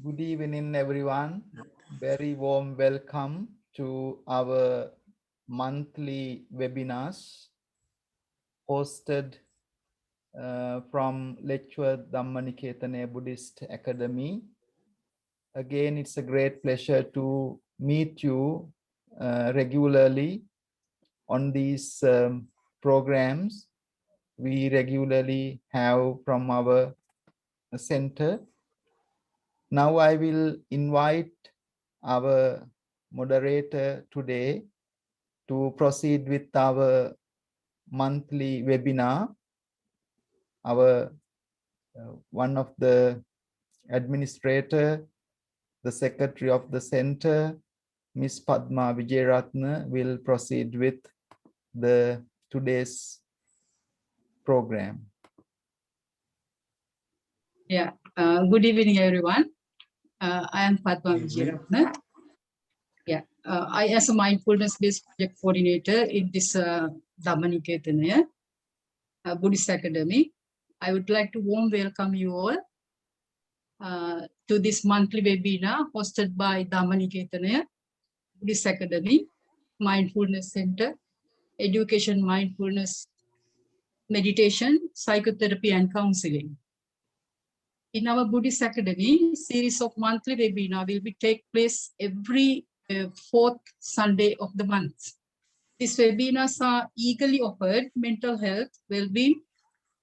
Good evening, everyone. Very warm welcome to our monthly webinars hosted from Letchworth Dhamma Nikethanaya Buddhist Academy. Again, it's a great pleasure to meet you regularly on these programs we regularly have from our center. Now I will invite our moderator today to proceed with our monthly webinar. Our one of the administrator, the secretary of the center, Ms. Padma Vijayaratne, will proceed with the today's program. Yeah, good evening, everyone. I am Padma Vijayaratne. Yeah, I as a mindfulness-based project coordinator in this Dhamma Nikethanaya Buddhist Academy. I would like to warm welcome you all to this monthly webinar hosted by Dhamma Nikethanaya Buddhist Academy, Mindfulness Center, Education, Mindfulness, Meditation, Psychotherapy and Counselling. In our Buddhist Academy, series of monthly webinar will take place every fourth Sunday of the month. These webinars are eagerly offered mental health, well-being,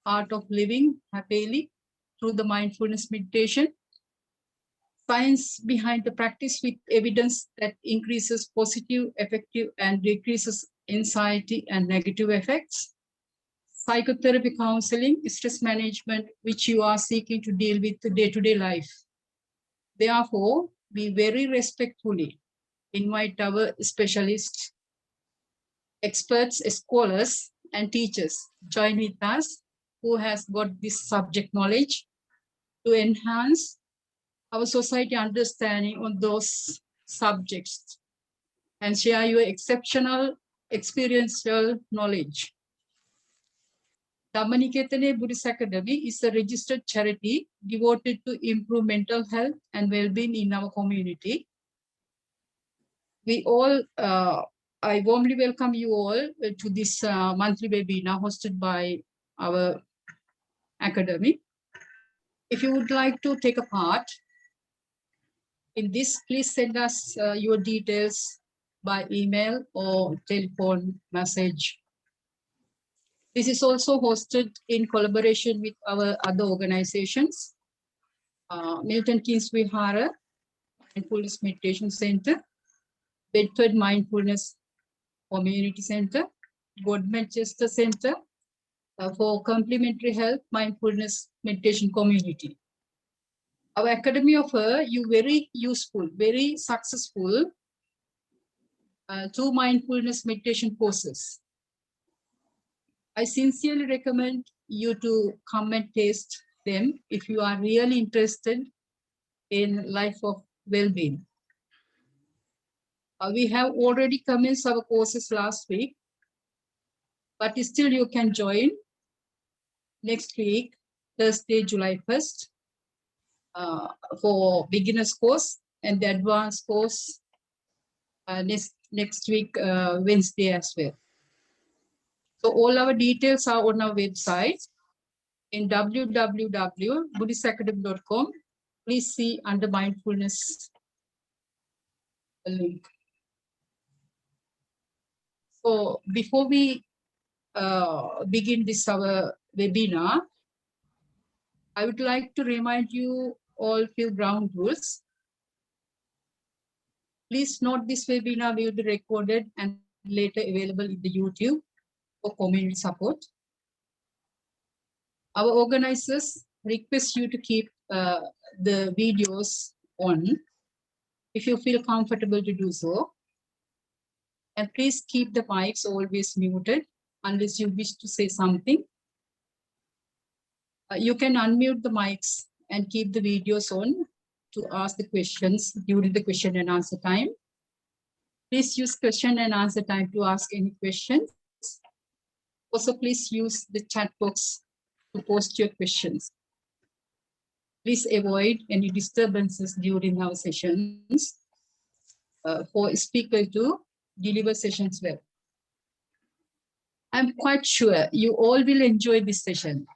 art of living happily through the mindfulness meditation, science behind the practice with evidence that increases positive, effective, and decreases anxiety and negative effects, psychotherapy, counseling, stress management, which you are seeking to deal with the day-to-day life. Therefore, we very respectfully invite our specialists, experts, scholars, and teachers join with us who has got this subject knowledge to enhance our society understanding on those subjects and share your exceptional experiential knowledge. Dhamma Nikethanaya Buddhist Academy is a registered charity devoted to improve mental health and well-being in our community. We all, I warmly welcome you all to this monthly webinar hosted by our academy. If you would like to take a part in this, please send us your details by email or telephone message. This is also hosted in collaboration with our other organizations, Milton Keynes Vihara, Mindfulness Meditation Center, Bedford Mindfulness Community Center, Godmanchester Center for Complementary Health Mindfulness Meditation Community. Our academy offers you very useful, very successful 2 mindfulness meditation courses. I sincerely recommend you to come and taste them if you are really interested in life of well-being. We have already commenced our courses last week, but still you can join next week, Thursday, July 1st, for beginners course, and the advanced course next week, Wednesday as well. So all our details are on our website in www.buddhistacademy.com. Please see under mindfulness link. So before we begin this our webinar, I would like to remind you all few ground rules. Please note this webinar will be recorded and later available in the YouTube for community support. Our organizers request you to keep the videos on if you feel comfortable to do so. And please keep the mics always muted unless you wish to say something. You can unmute the mics and keep the videos on to ask the questions during the question and answer time. Please use question and answer time to ask any questions. Also, please use the chat box to post your questions. Please avoid any disturbances during our sessions for a speaker to deliver sessions well. I'm quite sure you all will enjoy this session.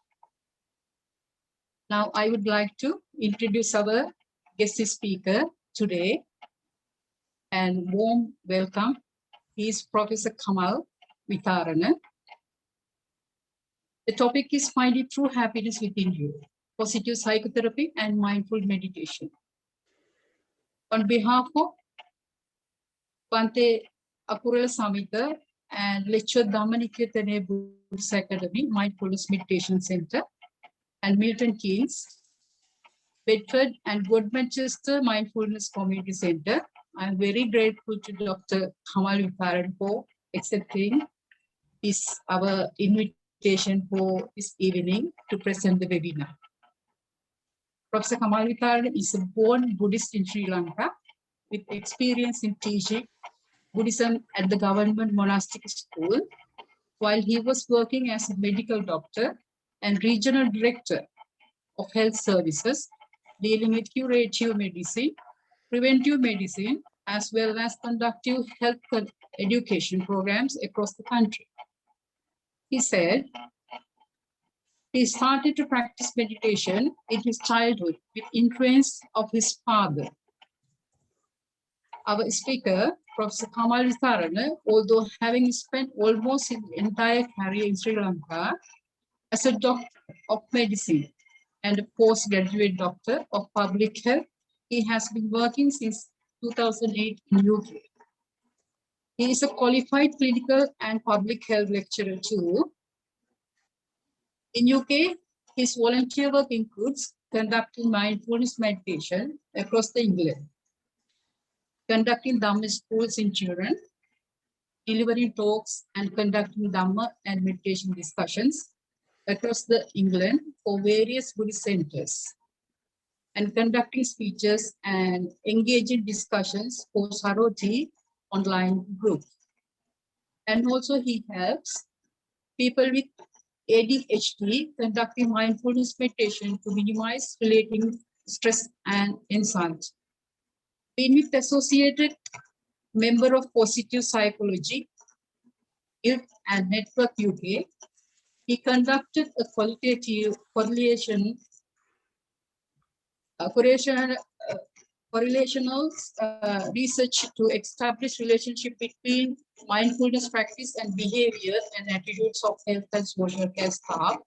Now, I would like to introduce our guest speaker today and warm welcome. He is Professor Kamal Witharana. The topic is finding true happiness within you, positive psychotherapy and mindful meditation. On behalf of Bante Akurala Samhita and Letchworth Dhamma Nikethanaya Buddhist Academy, Mindfulness Meditation Center, and Milton, Keynes, Bedford and Godmanchester Mindfulness Community Center, I am very grateful to Dr. Kamal Witharana for accepting our invitation for this evening to present the webinar. Professor Kamal Witharana is a born Buddhist in Sri Lanka with experience in teaching Buddhism at the government monastic school, while he was working as a medical doctor and regional director of health services, dealing with curative medicine, preventive medicine, as well as conductive health education programs across the country. He said he started to practice meditation in his childhood with influence of his father. Our speaker, Professor Kamal Witharana, although having spent almost his entire career in Sri Lanka as a doctor of medicine and a postgraduate doctor of public health, he has been working since 2008 in UK. He is a qualified clinical and public health lecturer too. In UK, his volunteer work includes conducting mindfulness meditation across England, conducting Dhamma schools in children, delivering talks and conducting Dhamma and meditation discussions across England for various Buddhist centers, and conducting speeches and engaging discussions for Saroti online group. And also he helps people with ADHD conducting mindfulness meditation to minimize relating stress and anxiety. Being with associated member of Positive Psychology, ILT and Network UK, he conducted a qualitative correlational research to establish relationship between mindfulness practice and behavior and attitudes of health and social care staff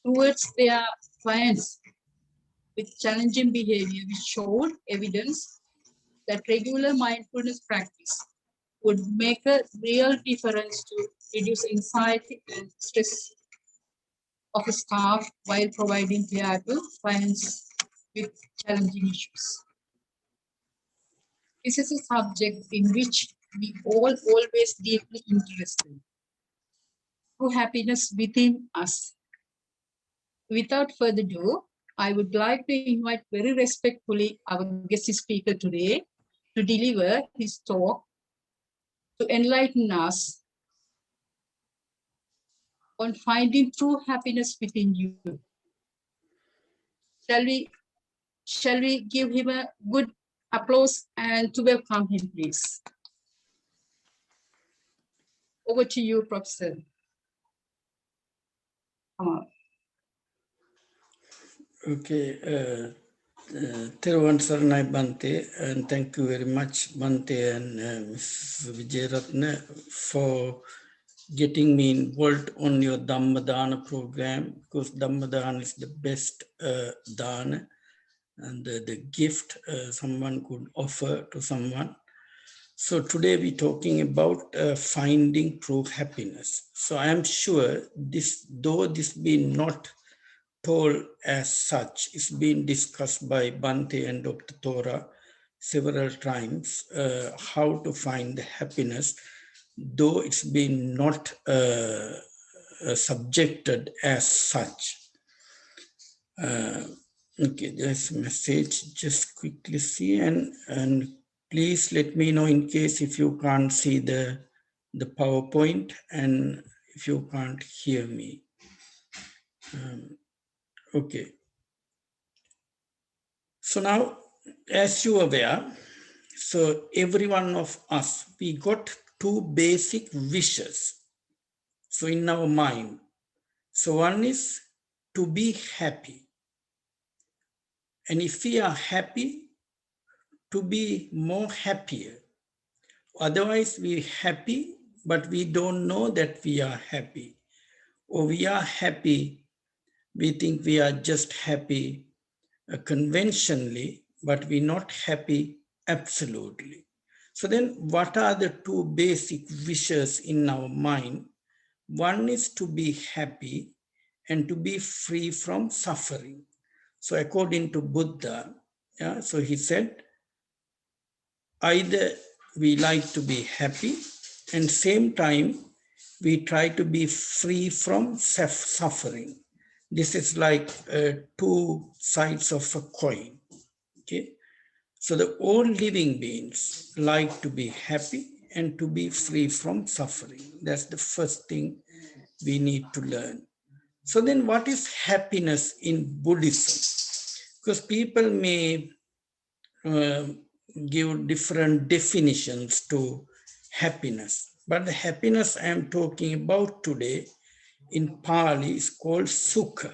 towards their clients with challenging behavior, which showed evidence that regular mindfulness practice would make a real difference to reduce anxiety and stress of staff while providing care to clients with challenging issues. This is a subject in which we all always deeply interested. True happiness within us. Without further ado, I would like to invite very respectfully our guest speaker today to deliver his talk to enlighten us on finding true happiness within you. Shall we give him a good applause and to welcome him, please? Over to you, Professor. Come on. Okay. Teruvan Saranai Bante, and thank you very much, Bante and Ms. Vijayaratna, for getting me involved on your Dhamma program, because Dhamma is the best dana and the gift someone could offer to someone. So today we're talking about finding true happiness. So I am sure this, though this be not told as such, it's been discussed by Bhante and Dr. Thora several times, how to find the happiness, though it's been not subjected as such. Okay, there's a message, just quickly see, and please let me know in case if you can't see the PowerPoint and if you can't hear me. Okay. So now, as you are aware, so every one of us, we got two basic wishes. So in our mind, so one is to be happy. And if we are happy, to be more happier. Otherwise, we're happy, but we don't know that we are happy. Or we are happy, we think we are just happy conventionally, but we're not happy absolutely. So then what are the two basic wishes in our mind? One is to be happy and to be free from suffering. So according to Buddha, yeah, so he said, either we like to be happy and same time we try to be free from suffering. This is like two sides of a coin. Okay, so the all living beings like to be happy and to be free from suffering. That's the first thing we need to learn. So then what is happiness in Buddhism? Because people may give different definitions to happiness. But the happiness I am talking about today in Pali is called sukha,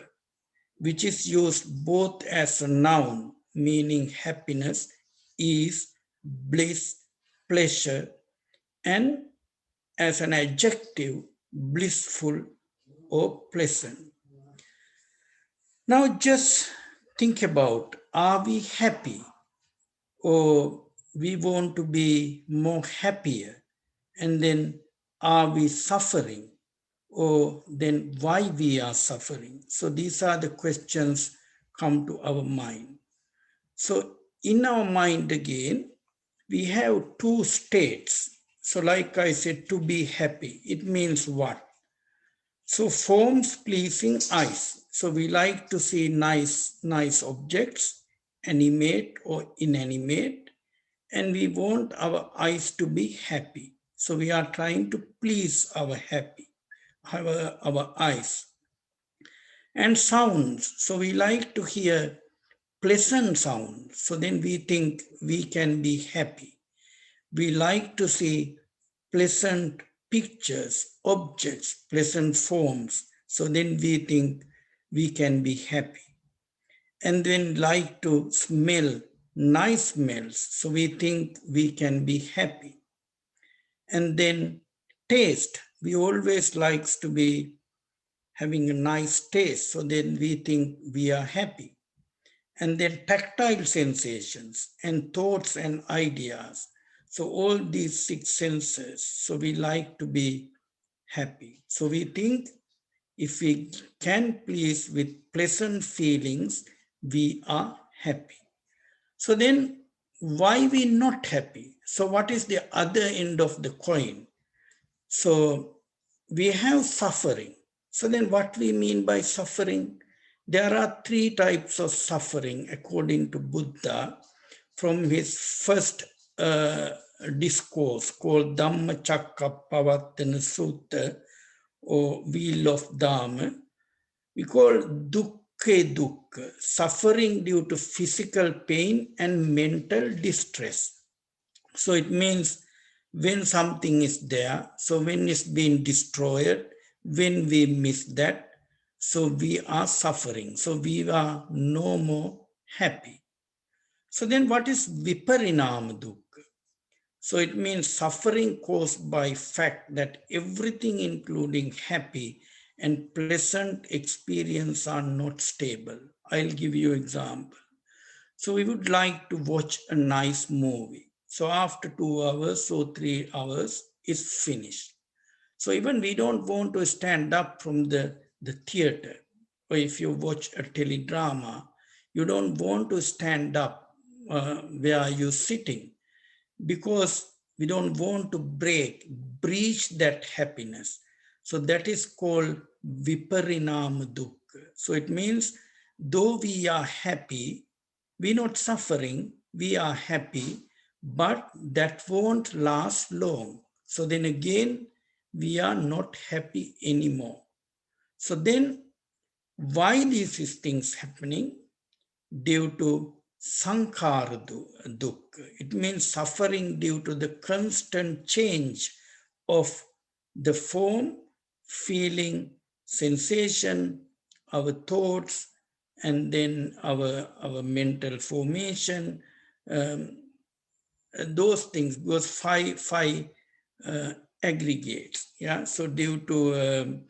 which is used both as a noun, meaning happiness, ease, bliss, pleasure, and as an adjective, blissful or pleasant. Now just think about, are we happy? Or we want to be more happier, and then are we suffering, or then why we are suffering? So these are the questions come to our mind. So in our mind again, we have two states. So like I said, to be happy, it means what? So forms pleasing eyes. So we like to see nice objects, animate or inanimate, and we want our eyes to be happy. So we are trying to please our eyes. And sounds, so we like to hear pleasant sounds. So then we think we can be happy. We like to see pleasant pictures, objects, pleasant forms. So then we think we can be happy. And then like to smell nice smells. So we think we can be happy. And then taste, we always likes to be having a nice taste. So then we think we are happy. And then tactile sensations and thoughts and ideas. So all these six senses, so we like to be happy. So we think if we can please with pleasant feelings, we are happy. So then why we not happy? So what is the other end of the coin? So we have suffering. So then what we mean by suffering? There are three types of suffering according to Buddha from his first discourse called Dhamma Chakkappavattana Sutta, or Wheel of Dhamma. We call dukkha, suffering due to physical pain and mental distress. So it means when something is there, so when it's been destroyed, when we miss that, so we are suffering. So we are no more happy. So then what is viparinama dukkha? So it means suffering caused by fact that everything including happy and pleasant experience are not stable. I'll give you an example. So we would like to watch a nice movie. So after 2 hours or 3 hours, it's finished. So even we don't want to stand up from the theater. Or if you watch a teledrama, you don't want to stand up where you're sitting, because we don't want to breach that happiness. So that is called viparinama dukkha. So it means though we are happy, we're not suffering, we are happy, but that won't last long. So then again, we are not happy anymore. So then why these things happening? Due to sankhara dukkha. It means suffering due to the constant change of the form, feeling, sensation, our thoughts, and then our mental formation, those things, those five aggregates. Yeah, so due to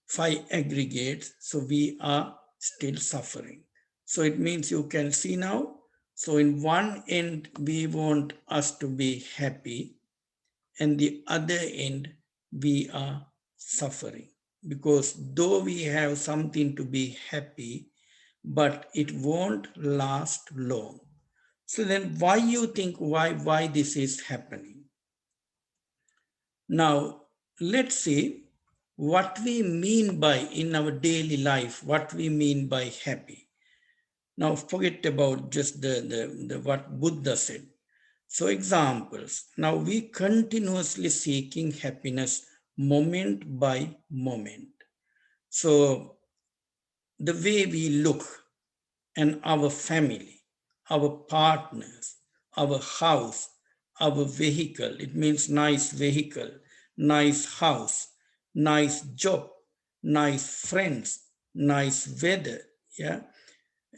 5 aggregates, so we are still suffering. So it means you can see now, so in one end, we want us to be happy, and the other end, we are suffering. Because though we have something to be happy, but it won't last long. So then why you think, why this is happening? Now, let's see what we mean by in our daily life, what we mean by happy. Now, forget about just the what Buddha said. So examples. Now, we continuously seeking happiness moment by moment. So the way we look and our family, our partners, our house, our vehicle, it means nice vehicle, nice house, nice job, nice friends, nice weather, yeah,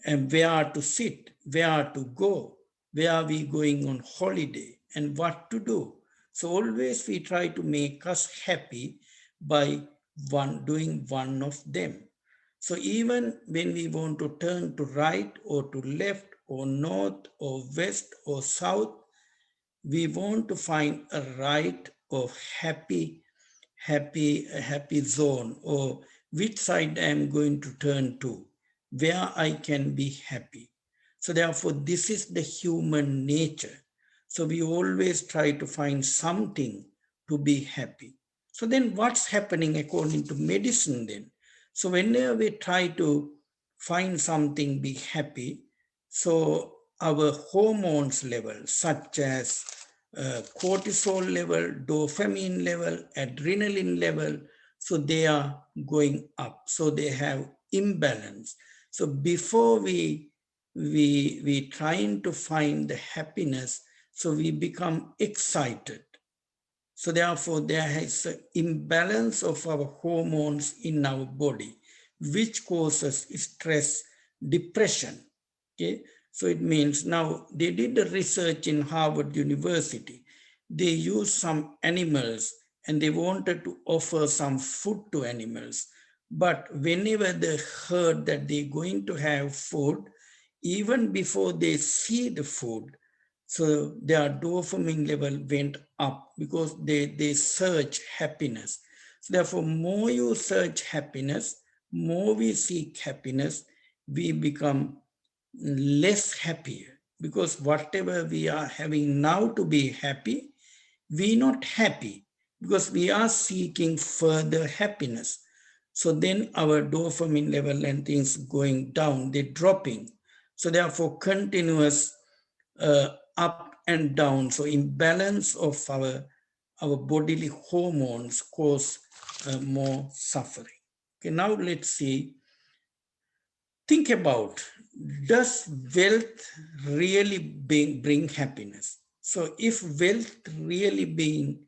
and where to sit, where to go, where are we going on holiday, and what to do. So always we try to make us happy by doing one of them. So even when we want to turn to right or to left or north or west or south, we want to find a right or happy zone, or which side I am going to turn to, where I can be happy. So therefore, this is the human nature. So we always try to find something to be happy. So then what's happening according to medicine then? So whenever we try to find something, be happy, so our hormones level, such as cortisol level, dopamine level, adrenaline level, so they are going up. So they have imbalance. So before we trying to find the happiness, so we become excited. So therefore, there is an imbalance of our hormones in our body, which causes stress, depression. Okay, so it means now they did the research in Harvard University. They used some animals and they wanted to offer some food to animals. But whenever they heard that they're going to have food, even before they see the food, so their dopamine level went up because they search happiness. So therefore, more you search happiness, more we seek happiness, we become less happier, because whatever we are having now to be happy, we're not happy because we are seeking further happiness. So then our dopamine level and things going down, they're dropping. So therefore, continuous up and down. So imbalance of our bodily hormones cause more suffering. Okay, now let's see. Think about, does wealth really bring happiness? So if wealth really bring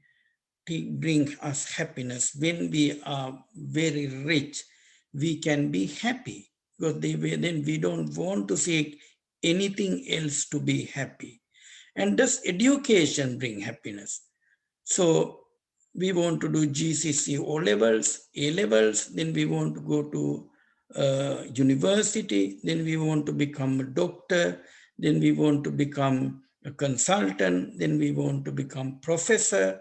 us happiness, when we are very rich, we can be happy, because then we don't want to seek anything else to be happy. And does education bring happiness? So we want to do GCSE O levels, A levels, then we want to go to university, then we want to become a doctor, then we want to become a consultant, then we want to become professor,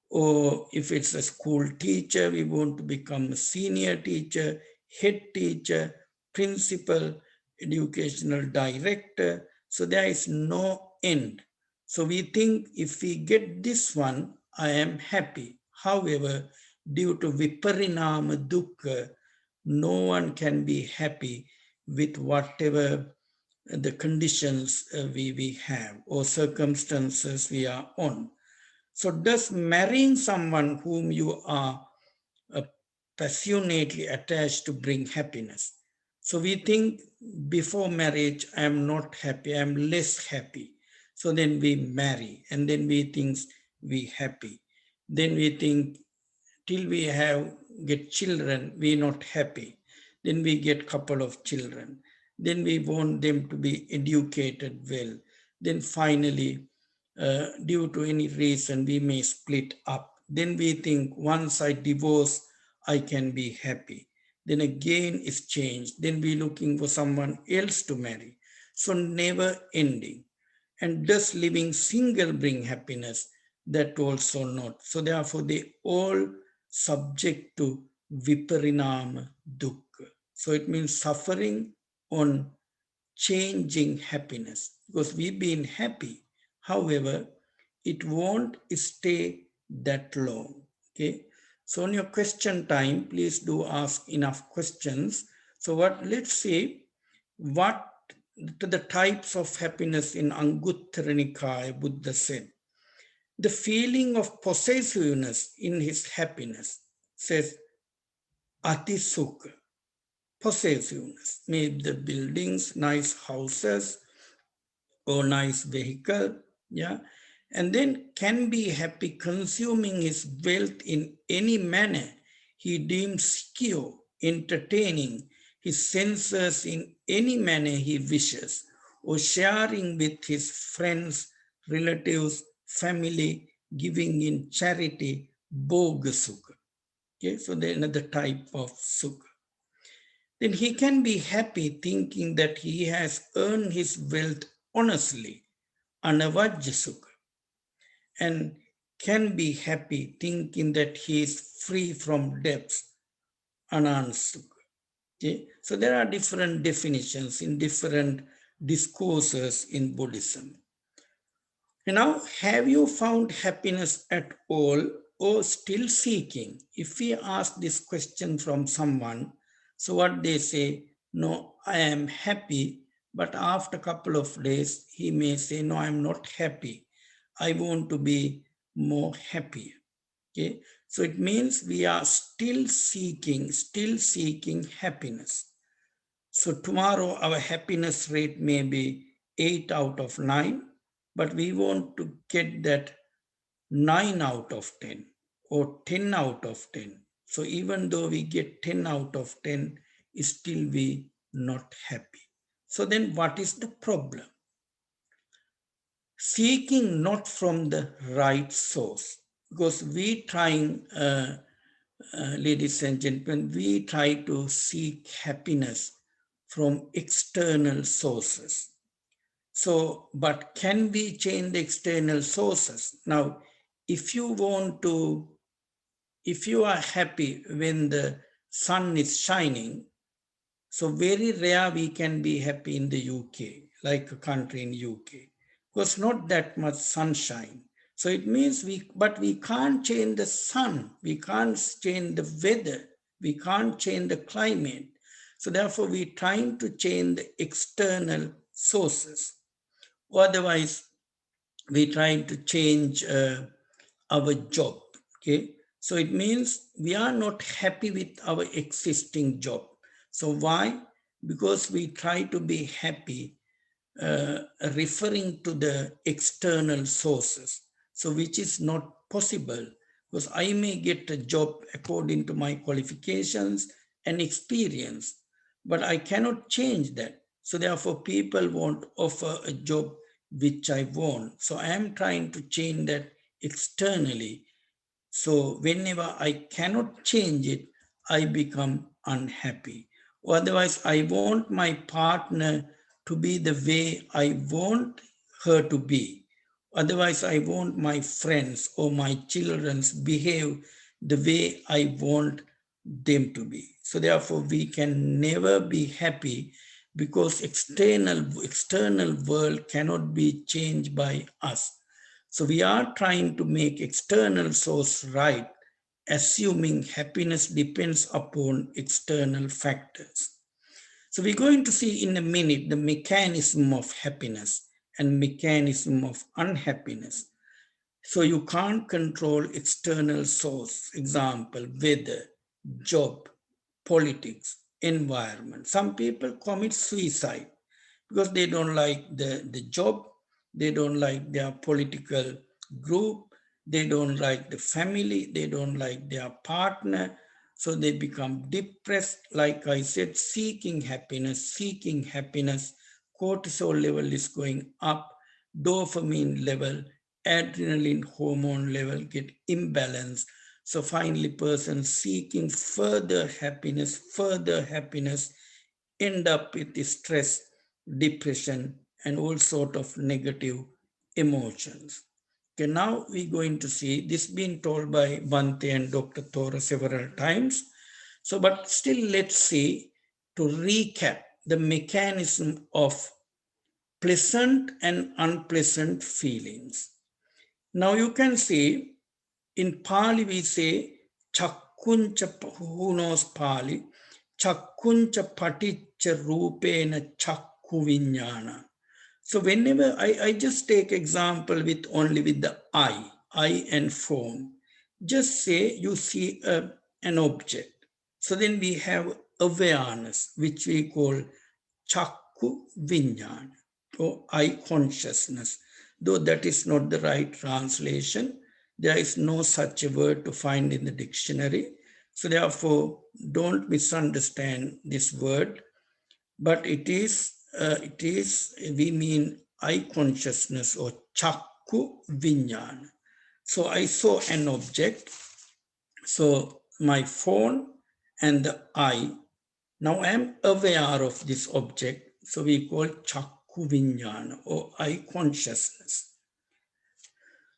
or if it's a school teacher, we want to become a senior teacher, head teacher, principal, educational director. So there is no end. So we think if we get this one, I am happy. However, due to viparinama dukkha, no one can be happy with whatever the conditions we have or circumstances we are on. So does marrying someone whom you are passionately attached to bring happiness? So we think before marriage, I am not happy, I am less happy. So then we marry and then we think we happy. Then we think till we get children, we not happy. Then we get couple of children. Then we want them to be educated well. Then finally, due to any reason, we may split up. Then we think once I divorce, I can be happy. Then again it's changed. Then we looking for someone else to marry. So never ending. And does living single bring happiness? That also not. So therefore they all subject to viparinama dukkha. So it means suffering on changing happiness, because we've been happy. However, it won't stay that long. Okay. So on your question time, please do ask enough questions. So let's see what the types of happiness in Anguttara Nikaya Buddha said. The feeling of possessiveness in his happiness, says Ati Sukha. Possessiveness, maybe the buildings, nice houses, or nice vehicle, yeah, and then can be happy consuming his wealth in any manner he deems secure, entertaining his senses in any manner he wishes, or sharing with his friends, relatives, family, giving in charity, bhoga sukha. Okay, so there's another type of sukha. Then he can be happy thinking that he has earned his wealth honestly, anavajya sukha, and can be happy thinking that he is free from debts, anand sukha. Okay? So there are different definitions in different discourses in Buddhism. And now, have you found happiness at all or still seeking? If we ask this question from someone, so what they say, no, I am happy, but after a couple of days, he may say, no, I'm not happy. I want to be more happier. Okay, so it means we are still seeking happiness. So tomorrow our happiness rate may be 8 out of 9, but we want to get that 9 out of 10 or 10 out of 10. So even though we get 10 out of 10, still we not happy. So then what is the problem? Seeking not from the right source, because we trying, ladies and gentlemen, we try to seek happiness from external sources. So, but can we change the external sources? Now, if you are happy when the sun is shining, so very rare we can be happy in the UK, like a country in UK, because not that much sunshine. So it means but we can't change the sun, we can't change the weather, we can't change the climate. So therefore we're trying to change the external sources. Otherwise, we trying to change our job, okay? So it means we are not happy with our existing job. So why? Because we try to be happy referring to the external sources. So which is not possible, because I may get a job according to my qualifications and experience, but I cannot change that. So therefore people won't offer a job which I want. So I am trying to change that externally. So whenever I cannot change it, I become unhappy. Or otherwise, I want my partner to be the way I want her to be. Otherwise, I want my friends or my children behave the way I want them to be. So therefore, we can never be happy because external world cannot be changed by us. So we are trying to make external source right, assuming happiness depends upon external factors. So we're going to see in a minute the mechanism of happiness and mechanism of unhappiness. So you can't control external source, example, weather, job, politics, environment. Some people commit suicide because they don't like the job, they don't like their political group, they don't like the family, they don't like their partner. So they become depressed, like I said, seeking happiness, cortisol level is going up, dopamine level, adrenaline hormone level get imbalanced. So finally person seeking further happiness, end up with stress, depression, and all sort of negative emotions. Okay, now we're going to see this being told by Bhante and Dr. Thora several times. So, but still let's see, to recap the mechanism of pleasant and unpleasant feelings. Now you can see in Pali we say chakkuncha, who knows Pali? Chakkuncha paticca rupena chakku viññāna. So whenever I just take example with only with the eye and form, just say you see an object. So then we have awareness, which we call chakku viññāna, or eye consciousness. Though that is not the right translation, there is no such a word to find in the dictionary. So therefore, don't misunderstand this word, but it is, we mean eye consciousness or chakku viññāna. So I saw an object, so my phone and the eye, now I am aware of this object, so we call chakku viññāna or eye consciousness.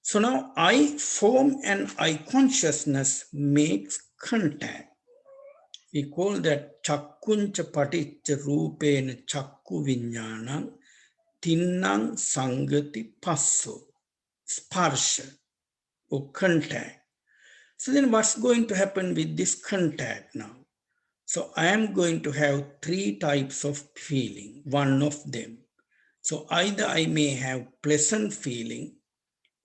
So now eye form and eye consciousness makes contact. We call that chakkuncha paticca rupena chakku viññānam tinnang sangati passo, sparsha or contact. So then what's going to happen with this contact now? So I am going to have three types of feeling, one of them. So either I may have pleasant feeling,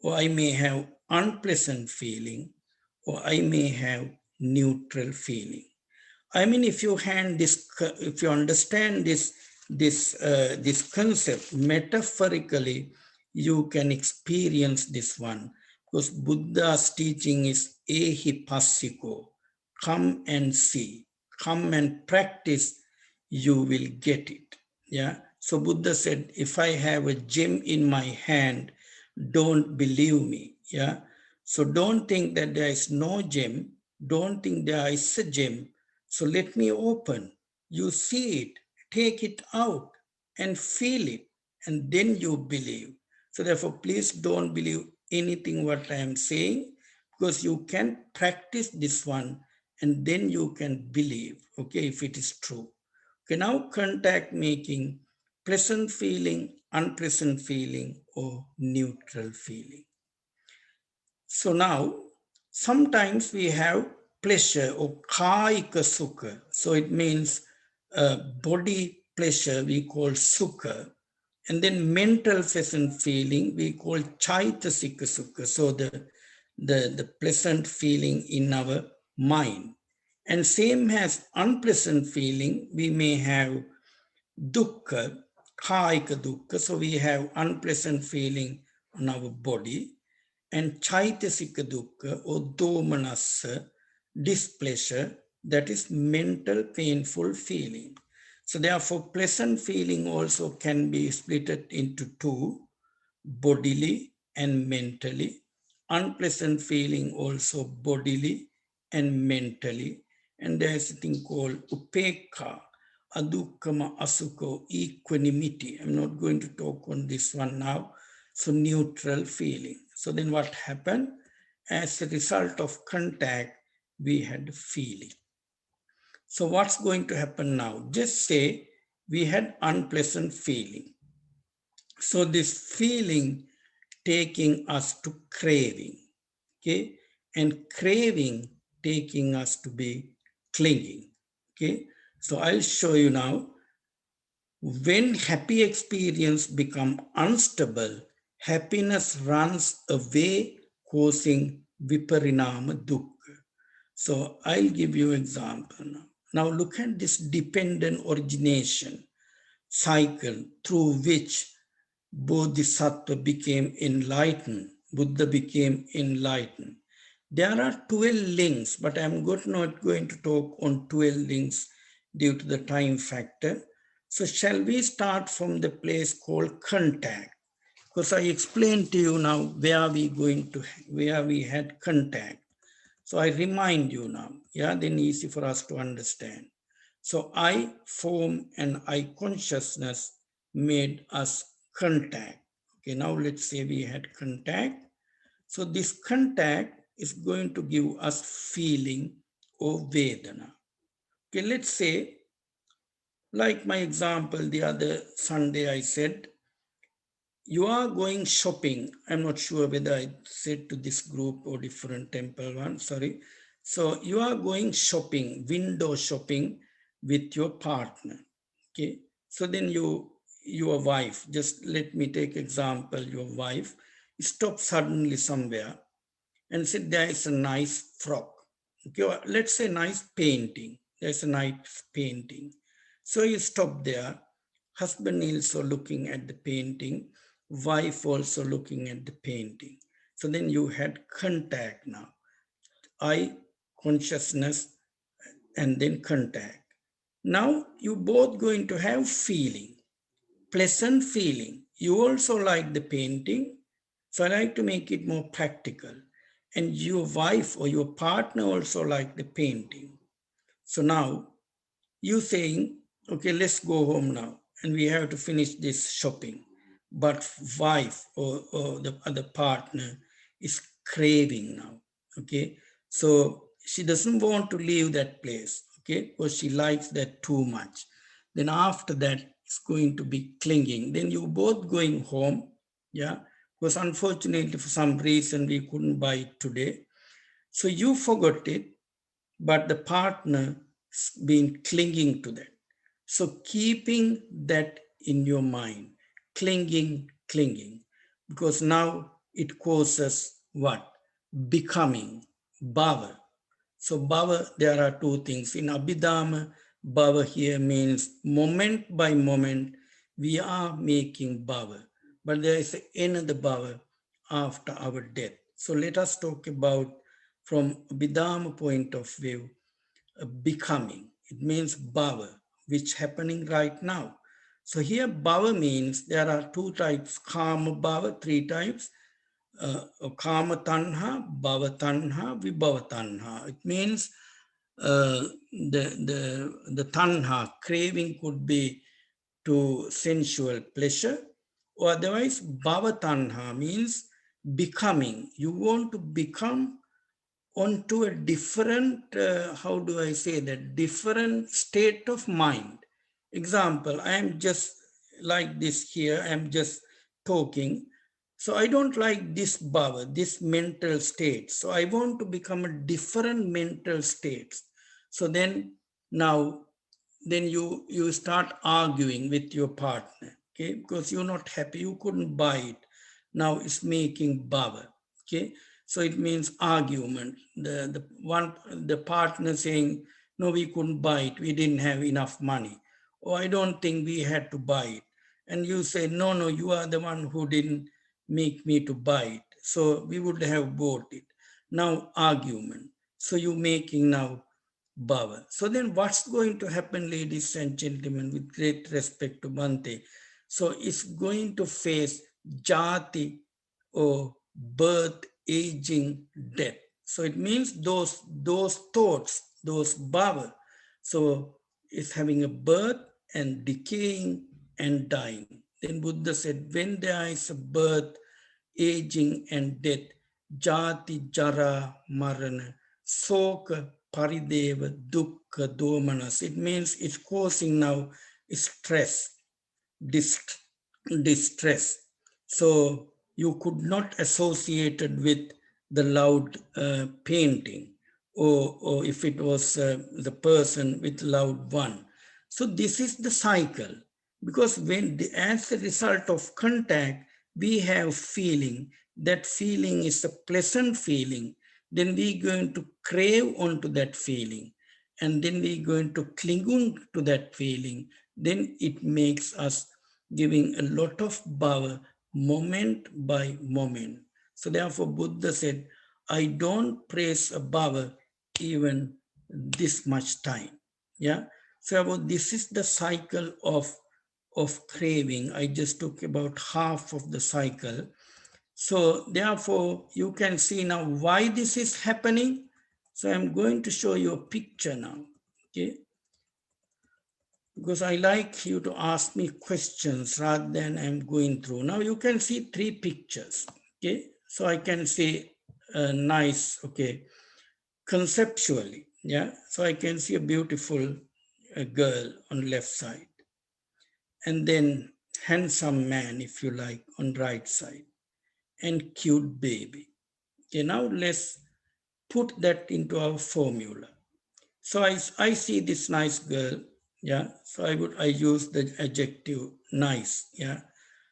or I may have unpleasant feeling, or I may have neutral feeling. I mean, if you understand this concept metaphorically, you can experience this one, because Buddha's teaching is ehipassiko, come and see, come and practice, you will get it. Yeah. So Buddha said, if I have a gem in my hand, don't believe me. Yeah. So don't think that there is no gem. Don't think there is a gem. So let me open. You see it, take it out and feel it, and then you believe. So therefore, please don't believe anything what I am saying, because you can practice this one and then you can believe, okay, if it is true. Okay, now contact making, pleasant feeling, unpleasant feeling, or neutral feeling. So now, sometimes we have pleasure or kāyika sukha. So it means body pleasure we call sukha. And then mental pleasant feeling we call chaitasika sukha. So the pleasant feeling in our mind. And same as unpleasant feeling, we may have dukkha, kāyika dukkha. So we have unpleasant feeling on our body. And chaitasika dukkha or domanassa, displeasure, that is mental painful feeling. So therefore pleasant feeling also can be split into two. bodily and mentally. Unpleasant feeling also bodily and mentally. And there's a thing called upekha, adukama, asuko, equanimity. I'm not going to talk on this one now. So neutral feeling. So then what happened? As a result of contact, we had feeling. So what's going to happen now? Just say we had unpleasant feeling. So this feeling taking us to craving, okay? And craving taking us to be clinging, okay? So I'll show you now. When happy experience become unstable, happiness runs away, causing viparinama dukkha. So I'll give you an example now. Now look at this dependent origination cycle through which Bodhisattva became enlightened, Buddha became enlightened. There are 12 links, but I'm not going to talk on 12 links due to the time factor. So shall we start from the place called contact? Because I explained to you now where we had contact. So I remind you now, yeah, then easy for us to understand. So I form and I consciousness made us contact. Okay, now let's say we had contact. So this contact is going to give us feeling of Vedana. Okay, let's say, like my example the other Sunday, I said, you are going shopping. I'm not sure whether I said to this group or different temple one, sorry. So you are going shopping, window shopping with your partner, okay? So then your wife, just let me take example, your wife stops suddenly somewhere and said, there is a nice frock, okay? Or let's say nice painting, there's a nice painting. So you stop there, husband also looking at the painting, wife also looking at the painting. So then you had contact now. I, consciousness, and then contact. Now you both going to have feeling, pleasant feeling. You also like the painting. So I like to make it more practical. And your wife or your partner also like the painting. So now you saying, okay, let's go home now and we have to finish this shopping. But wife or the other partner is craving now, okay? So she doesn't want to leave that place, okay? Because she likes that too much. Then after that, it's going to be clinging. Then you both going home, yeah? Because unfortunately, for some reason, we couldn't buy it today. So you forgot it, but the partner been clinging to that. So keeping that in your mind, clinging, because now it causes what? Becoming, bhava. So bhava, there are two things. In Abhidhamma, bhava here means moment by moment, we are making bhava. But there is another bhava after our death. So let us talk about from Abhidhamma point of view, becoming. It means bhava, which happening right now. So here bhava means there are two types, kama bhava, three types, kama tanha, bhava tanha, vibhava tanha. It means the tanha, craving could be to sensual pleasure, or otherwise bhava tanha means becoming. You want to become onto a different, how do I say that, different state of mind. Example, I am just like this here, I am just talking. So I don't like this bhava, this mental state. So I want to become a different mental states. So then now, then you start arguing with your partner, okay? Because you're not happy, you couldn't buy it. Now it's making bhava, okay? So it means argument. The partner saying, no, we couldn't buy it. We didn't have enough money. Or I don't think we had to buy it. And you say, no, you are the one who didn't make me to buy it. So we would have bought it. Now argument. So you're making now bhava. So then what's going to happen, ladies and gentlemen, with great respect to Bhante? So it's going to face jati, or birth, aging, death. So it means those thoughts, those bhava. So it's having a birth and decaying and dying. Then Buddha said, when there is a birth, aging and death, jati, jara, marana, soka, parideva, dukkha, domanas. It means it's causing now stress, distress. So you could not associate it with the loud painting, or if it was the person with loud one. So this is the cycle, because as a result of contact, we have feeling. That feeling is a pleasant feeling. Then we're going to crave onto that feeling. And then we're going to cling on to that feeling. Then it makes us giving a lot of power moment by moment. So therefore Buddha said, I don't praise a power even this much time. Yeah. So this is the cycle of craving. I just took about half of the cycle. So therefore you can see now why this is happening. So I'm going to show you a picture now. Okay. Because I like you to ask me questions rather than I'm going through. Now you can see 3 pictures, okay? So I can say nice, okay, conceptually, yeah? So I can see a beautiful girl on left side, and then handsome man, if you like, on right side, and cute baby. Okay, now let's put that into our formula. So I see this nice girl, yeah. So I use the adjective nice, yeah.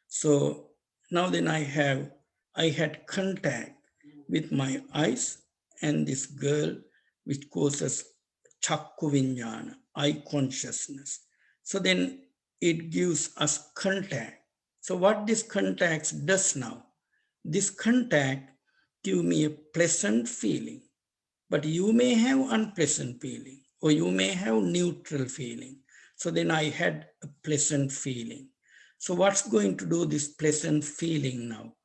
So now then I had contact with my eyes and this girl, which causes chakku vijnana, eye consciousness. So then it gives us contact. So what this contact does now, this contact give me a pleasant feeling. But you may have unpleasant feeling, or you may have neutral feeling. So then I had a pleasant feeling. So what's going to do this pleasant feeling now?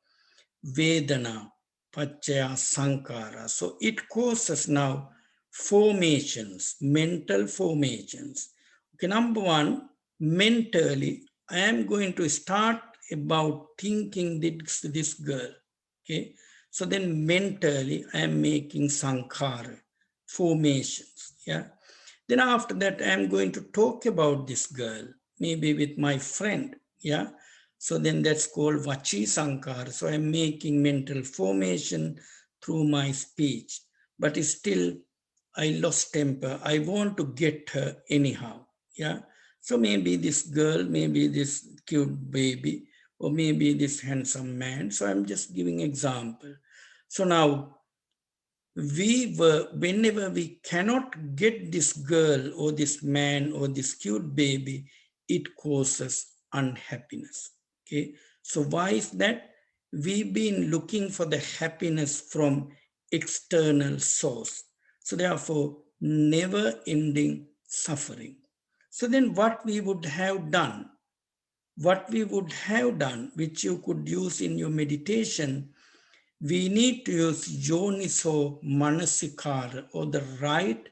Vedana, Pachaya, Sankara. So it causes now formations, mental formations. Okay, number 1, mentally, I am going to start about thinking this girl. Okay. So then mentally, I am making sankhara, formations. Yeah. Then after that, I am going to talk about this girl, maybe with my friend. Yeah. So then that's called vachi sankhara. So I'm making mental formation through my speech. But still, I lost temper. I want to get her anyhow. Yeah. So maybe this girl, maybe this cute baby, or maybe this handsome man. So I'm just giving example. So now whenever we cannot get this girl or this man or this cute baby, it causes unhappiness. Okay. So why is that? We've been looking for the happiness from external source. So therefore, never ending suffering. So then what we would have done, which you could use in your meditation, we need to use yoniso manasikara, or the right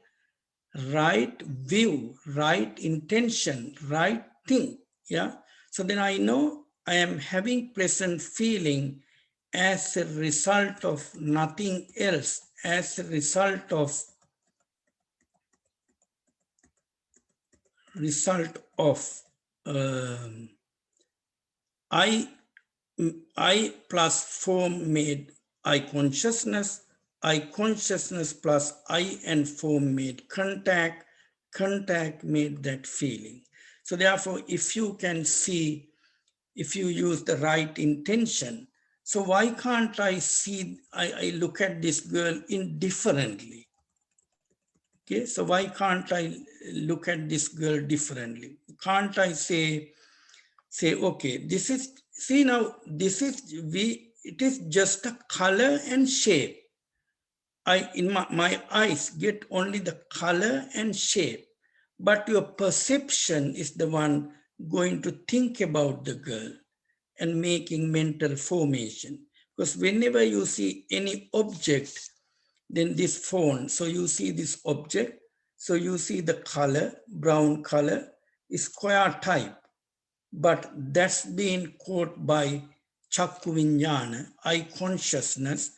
view, right intention, right thing. Yeah. So then I know I am having pleasant feeling as a result of nothing else, as a result of I plus form made I consciousness plus I and form made contact made that feeling. So therefore, if you can see, if you use the right intention, so why can't I see, I look at this girl indifferently? Okay, so why can't I look at this girl differently? Can't I say, okay, this is, see now, this is, it is just a color and shape. In my eyes get only the color and shape, but your perception is the one going to think about the girl and making mental formation. Because whenever you see any object, then this phone, so you see this object, so you see the color, brown color, square type, but that's been caught by Chakku Vijnana, eye consciousness,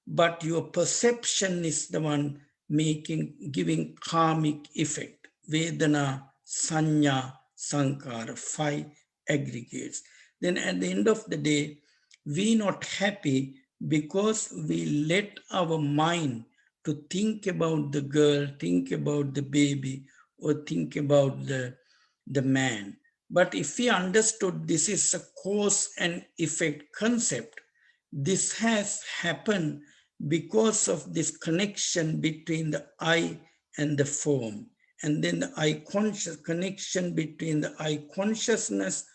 but your perception is the one giving karmic effect. Vedana, Sanya, Sankara, 5 aggregates. Then at the end of the day, we not happy because we let our mind to think about the girl, think about the baby, or think about the man. But if we understood this is a cause and effect concept, this has happened because of this connection between the I and the form. And then the I conscious connection between the I consciousness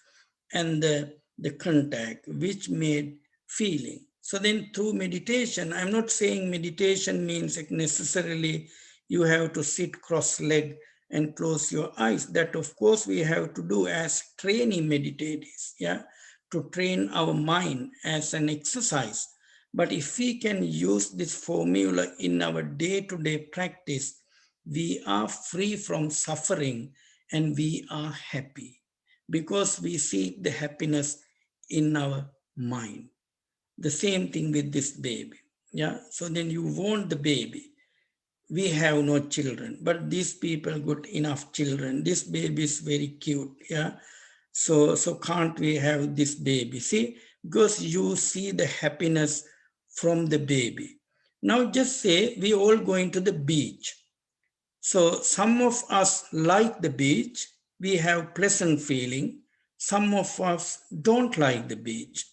and the contact, which made feeling. So then through meditation, I'm not saying meditation means necessarily you have to sit cross-legged and close your eyes. That of course we have to do as training meditators, yeah, to train our mind as an exercise. But if we can use this formula in our day-to-day practice, we are free from suffering and we are happy because we seek the happiness in our mind. The same thing with this baby. Yeah. So then you want the baby. We have no children, but these people got enough children. This baby is very cute. Yeah. So can't we have this baby? See, because you see the happiness from the baby. Now just say we all going to the beach. So some of us like the beach. We have pleasant feeling. Some of us don't like the beach.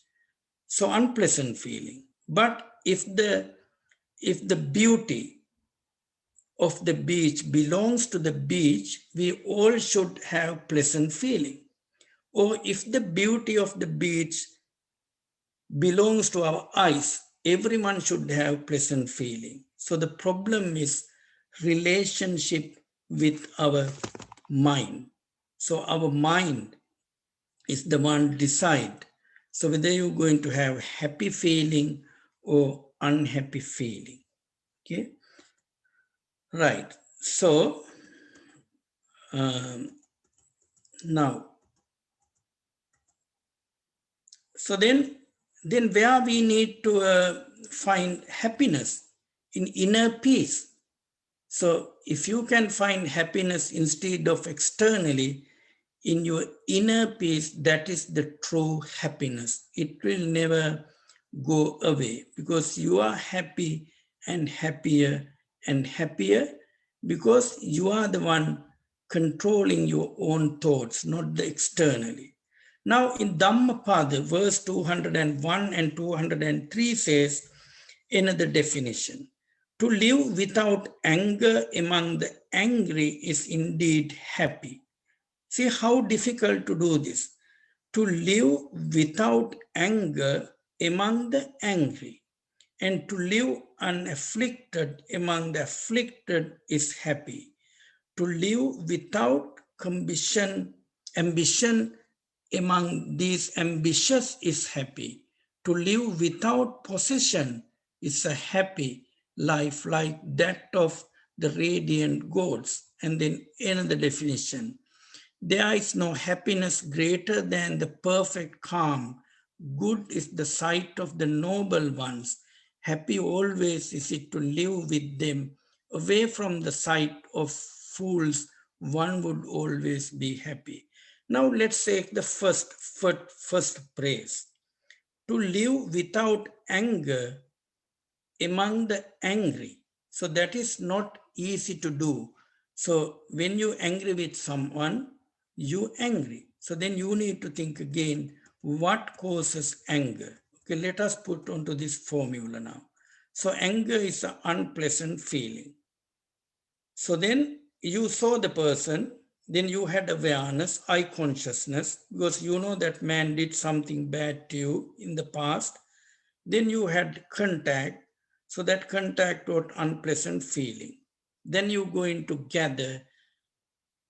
So unpleasant feeling. But if the beauty of the beach belongs to the beach, we all should have pleasant feeling. Or if the beauty of the beach belongs to our eyes, everyone should have pleasant feeling. So the problem is relationship with our mind. So our mind is the one decide. So whether you're going to have happy feeling or unhappy feeling. Okay. Right. So now, so then where we need to find happiness in inner peace. So if you can find happiness instead of externally in your inner peace, that is the true happiness. It will never go away because you are happy and happier because you are the one controlling your own thoughts, not the externally. Now in Dhammapada, verse 201 and 203 says another definition. To live without anger among the angry is indeed happy. See how difficult to do this. To live without anger among the angry and to live unafflicted among the afflicted is happy. To live without ambition among these ambitious is happy. To live without possession is a happy life like that of the radiant gods. And then another definition. There is no happiness greater than the perfect calm. Good is the sight of the noble ones. Happy always is it to live with them. Away from the sight of fools, one would always be happy. Now let's take the first praise. To live without anger among the angry. So that is not easy to do. So when you angry with someone, you angry. So then you need to think again, what causes anger? Okay, let us put onto this formula now. So anger is an unpleasant feeling. So then you saw the person, then you had awareness, eye consciousness, because you know that man did something bad to you in the past. Then you had contact. So that contact brought unpleasant feeling. Then you go into gather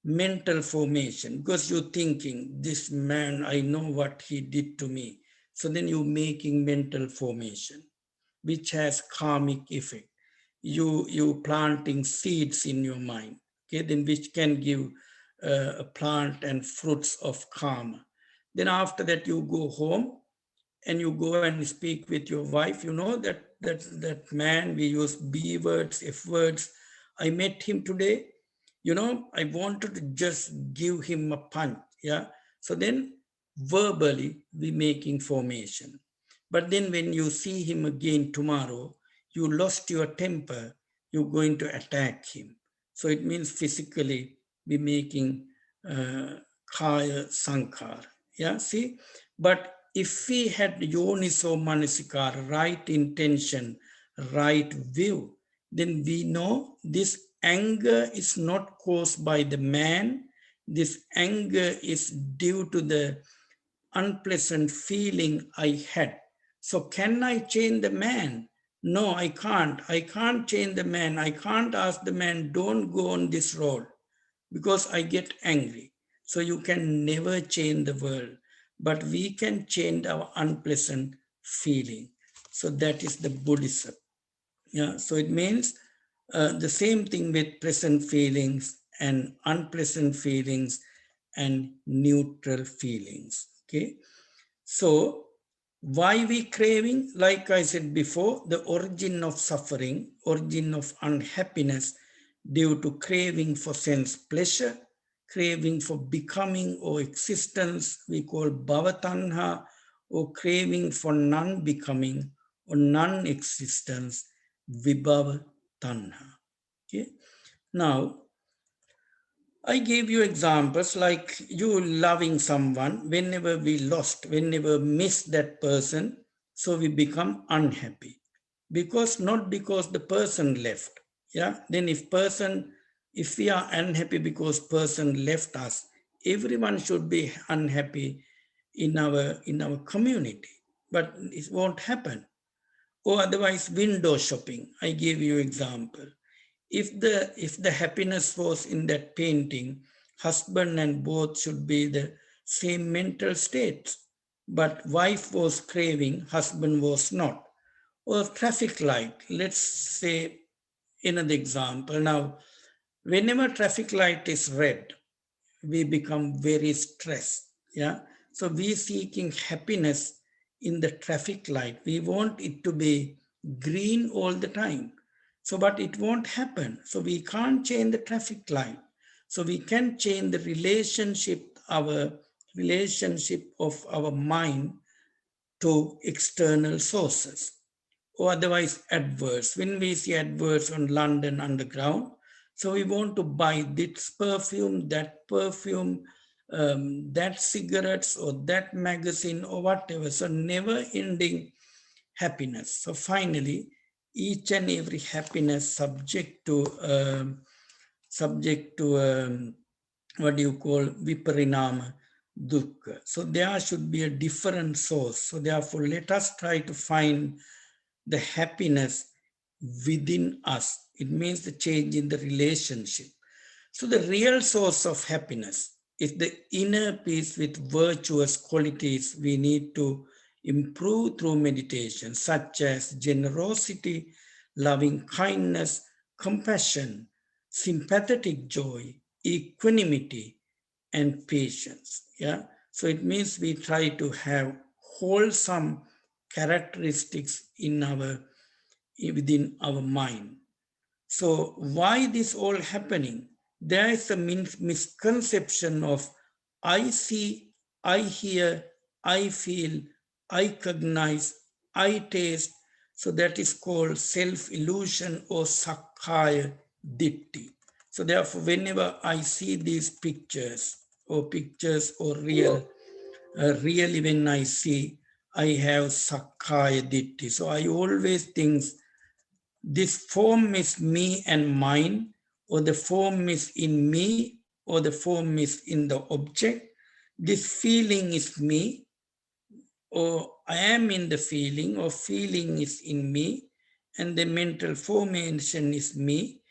mental formation because you're thinking, this man, I know what he did to me. So then you're making mental formation, which has karmic effect. You planting seeds in your mind, okay, then which can give a plant and fruits of karma. Then after that you go home and you go and speak with your wife. You know that man, we use B words, F words. I met him today. You know, I wanted to just give him a punch. Yeah. So then verbally we making formation. But then when you see him again tomorrow, you lost your temper, you're going to attack him. So it means physically we making kaya sankar. Yeah, see? But if we had yoniso manasikara, right intention, right view, then we know this anger is not caused by the man. This anger is due to the unpleasant feeling I had. So can I change the man? No, I can't. I can't change the man. I can't ask the man, don't go on this road, because I get angry. So you can never change the world, but we can change our unpleasant feeling. So that is the Buddhism. Yeah. So it means the same thing with pleasant feelings and unpleasant feelings and neutral feelings. Okay. So why we craving? Like I said before, the origin of suffering, origin of unhappiness due to craving for sense pleasure, craving for becoming or existence, we call bhavatanha, or craving for non-becoming or non-existence, vibhava tanha. Okay. Now, I gave you examples like you loving someone. Whenever we lost, whenever miss that person, so we become unhappy. Not because the person left. Yeah. Then if we are unhappy because person left us, everyone should be unhappy in our community. But it won't happen. Or otherwise, window shopping. I gave you example. If the happiness was in that painting, husband and both should be the same mental states. But wife was craving, husband was not. Or traffic light, let's say another example. Now, whenever traffic light is red, we become very stressed. Yeah. So we seeking happiness in the traffic light. We want it to be green all the time. So, but it won't happen. So we can't change the traffic light. So we can change the relationship, our relationship of our mind to external sources, or otherwise adverse. When we see adverse on London Underground, so we want to buy this perfume, that cigarettes or that magazine or whatever. So never ending happiness. So finally, each and every happiness subject to what do you call viparinama dukkha. So there should be a different source. So therefore, let us try to find the happiness within us. It means the change in the relationship. So the real source of happiness is the inner peace with virtuous qualities we need to improve through meditation, such as generosity, loving kindness, compassion, sympathetic joy, equanimity, and patience. Yeah. So it means we try to have wholesome characteristics within our mind. So why this all happening? There is a misconception of I see, I hear, I feel, I cognize, I taste. So that is called self-illusion or sakkaya ditthi. So therefore, whenever I see these pictures or really when I see, I have sakkaya ditthi. So I always think this form is me and mine, or the form is in me, or the form is in the object. This feeling is me, or I am in the feeling, or feeling is in me, and the mental formation is me,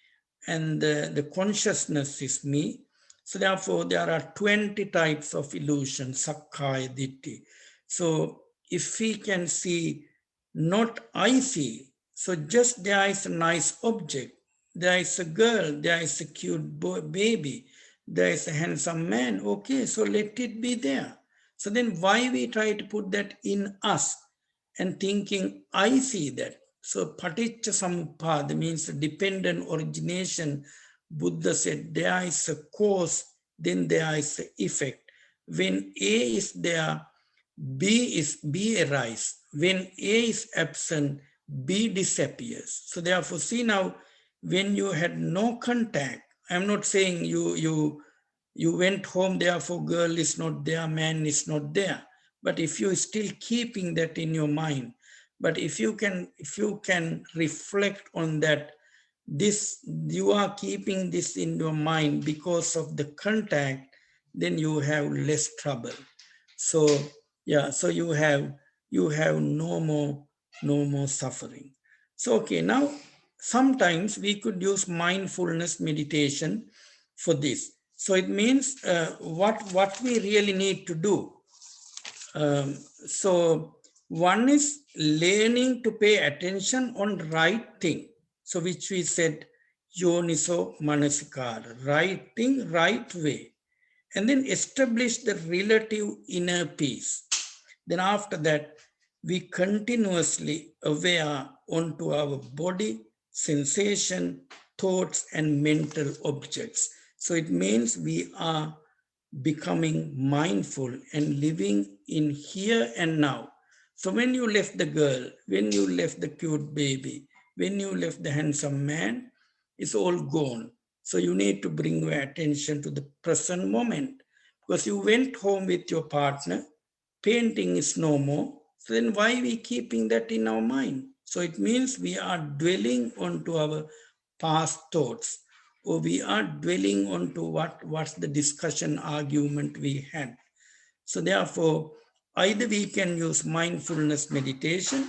and the consciousness is me. So therefore, there are 20 types of illusion, sakkaya ditthi. So if we can see, not I see, so just there is a nice object, there is a girl, there is a cute baby, there is a handsome man, okay, so let it be there. So then why we try to put that in us and thinking I see that? So paticca samuppada means dependent origination. Buddha said there is a cause, then there is an effect. When A is there, B arise. When A is absent, B disappears. So therefore, see now, when you had no contact, I'm not saying you went home, therefore girl is not there, man is not there. But if you're still keeping that in your mind, but if you can reflect on that, this you are keeping this in your mind because of the contact, then you have less trouble. So yeah, so you have no more suffering. So okay, now sometimes we could use mindfulness meditation for this. So it means what we really need to do. So one is learning to pay attention on right thing. So which we said yoniso manasikara, right thing, right way. And then establish the relative inner peace. Then after that, we continuously aware onto our body, sensation, thoughts, and mental objects. So it means we are becoming mindful and living in here and now. So when you left the girl, when you left the cute baby, when you left the handsome man, it's all gone. So you need to bring your attention to the present moment, because you went home with your partner, painting is no more. So then why are we keeping that in our mind? So it means we are dwelling onto our past thoughts, or we are dwelling onto what's the discussion argument we had. So therefore, either we can use mindfulness meditation,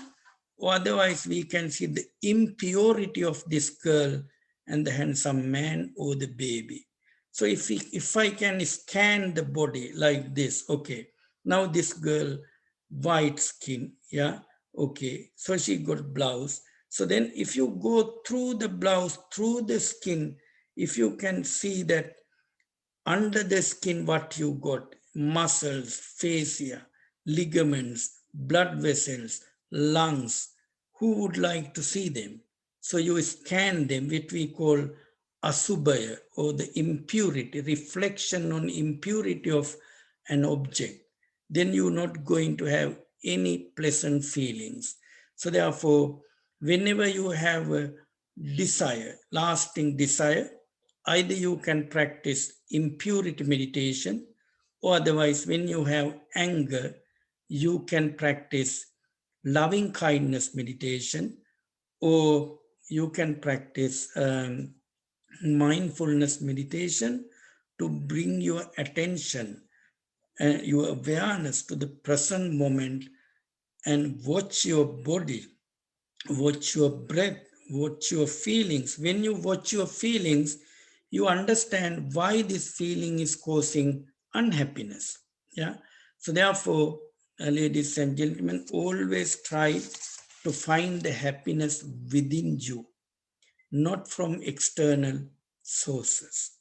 or otherwise we can see the impurity of this girl and the handsome man or the baby. So if I can scan the body like this, okay, now this girl, white skin, yeah, okay, so she got blouse. So then if you go through the blouse, through the skin, if you can see that under the skin, what you got: muscles, fascia, ligaments, blood vessels, lungs. Who would like to see them? So you scan them, which we call asubhaya, or the impurity, reflection on impurity of an object. Then you're not going to have any pleasant feelings. So therefore, whenever you have a desire, lasting desire, either you can practice impurity meditation, or otherwise when you have anger, you can practice loving kindness meditation, or you can practice mindfulness meditation to bring your attention and your awareness to the present moment, and watch your body, watch your breath, watch your feelings. When you watch your feelings, you understand why this feeling is causing unhappiness. Yeah. So therefore, ladies and gentlemen, always try to find the happiness within you, not from external sources.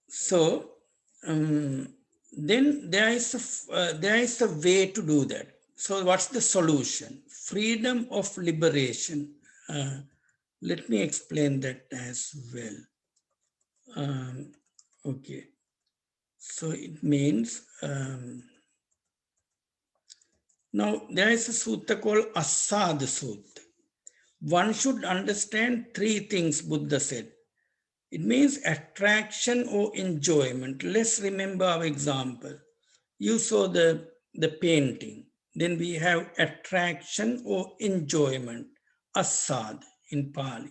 So then there is a way to do that. So what's the solution? Freedom of liberation. Let me explain that as well. Okay. So it means, now there is a sutta called Asada Sutta. One should understand three things, Buddha said. It means attraction or enjoyment. Let's remember our example. You saw the painting. Then we have attraction or enjoyment, asad in Pali.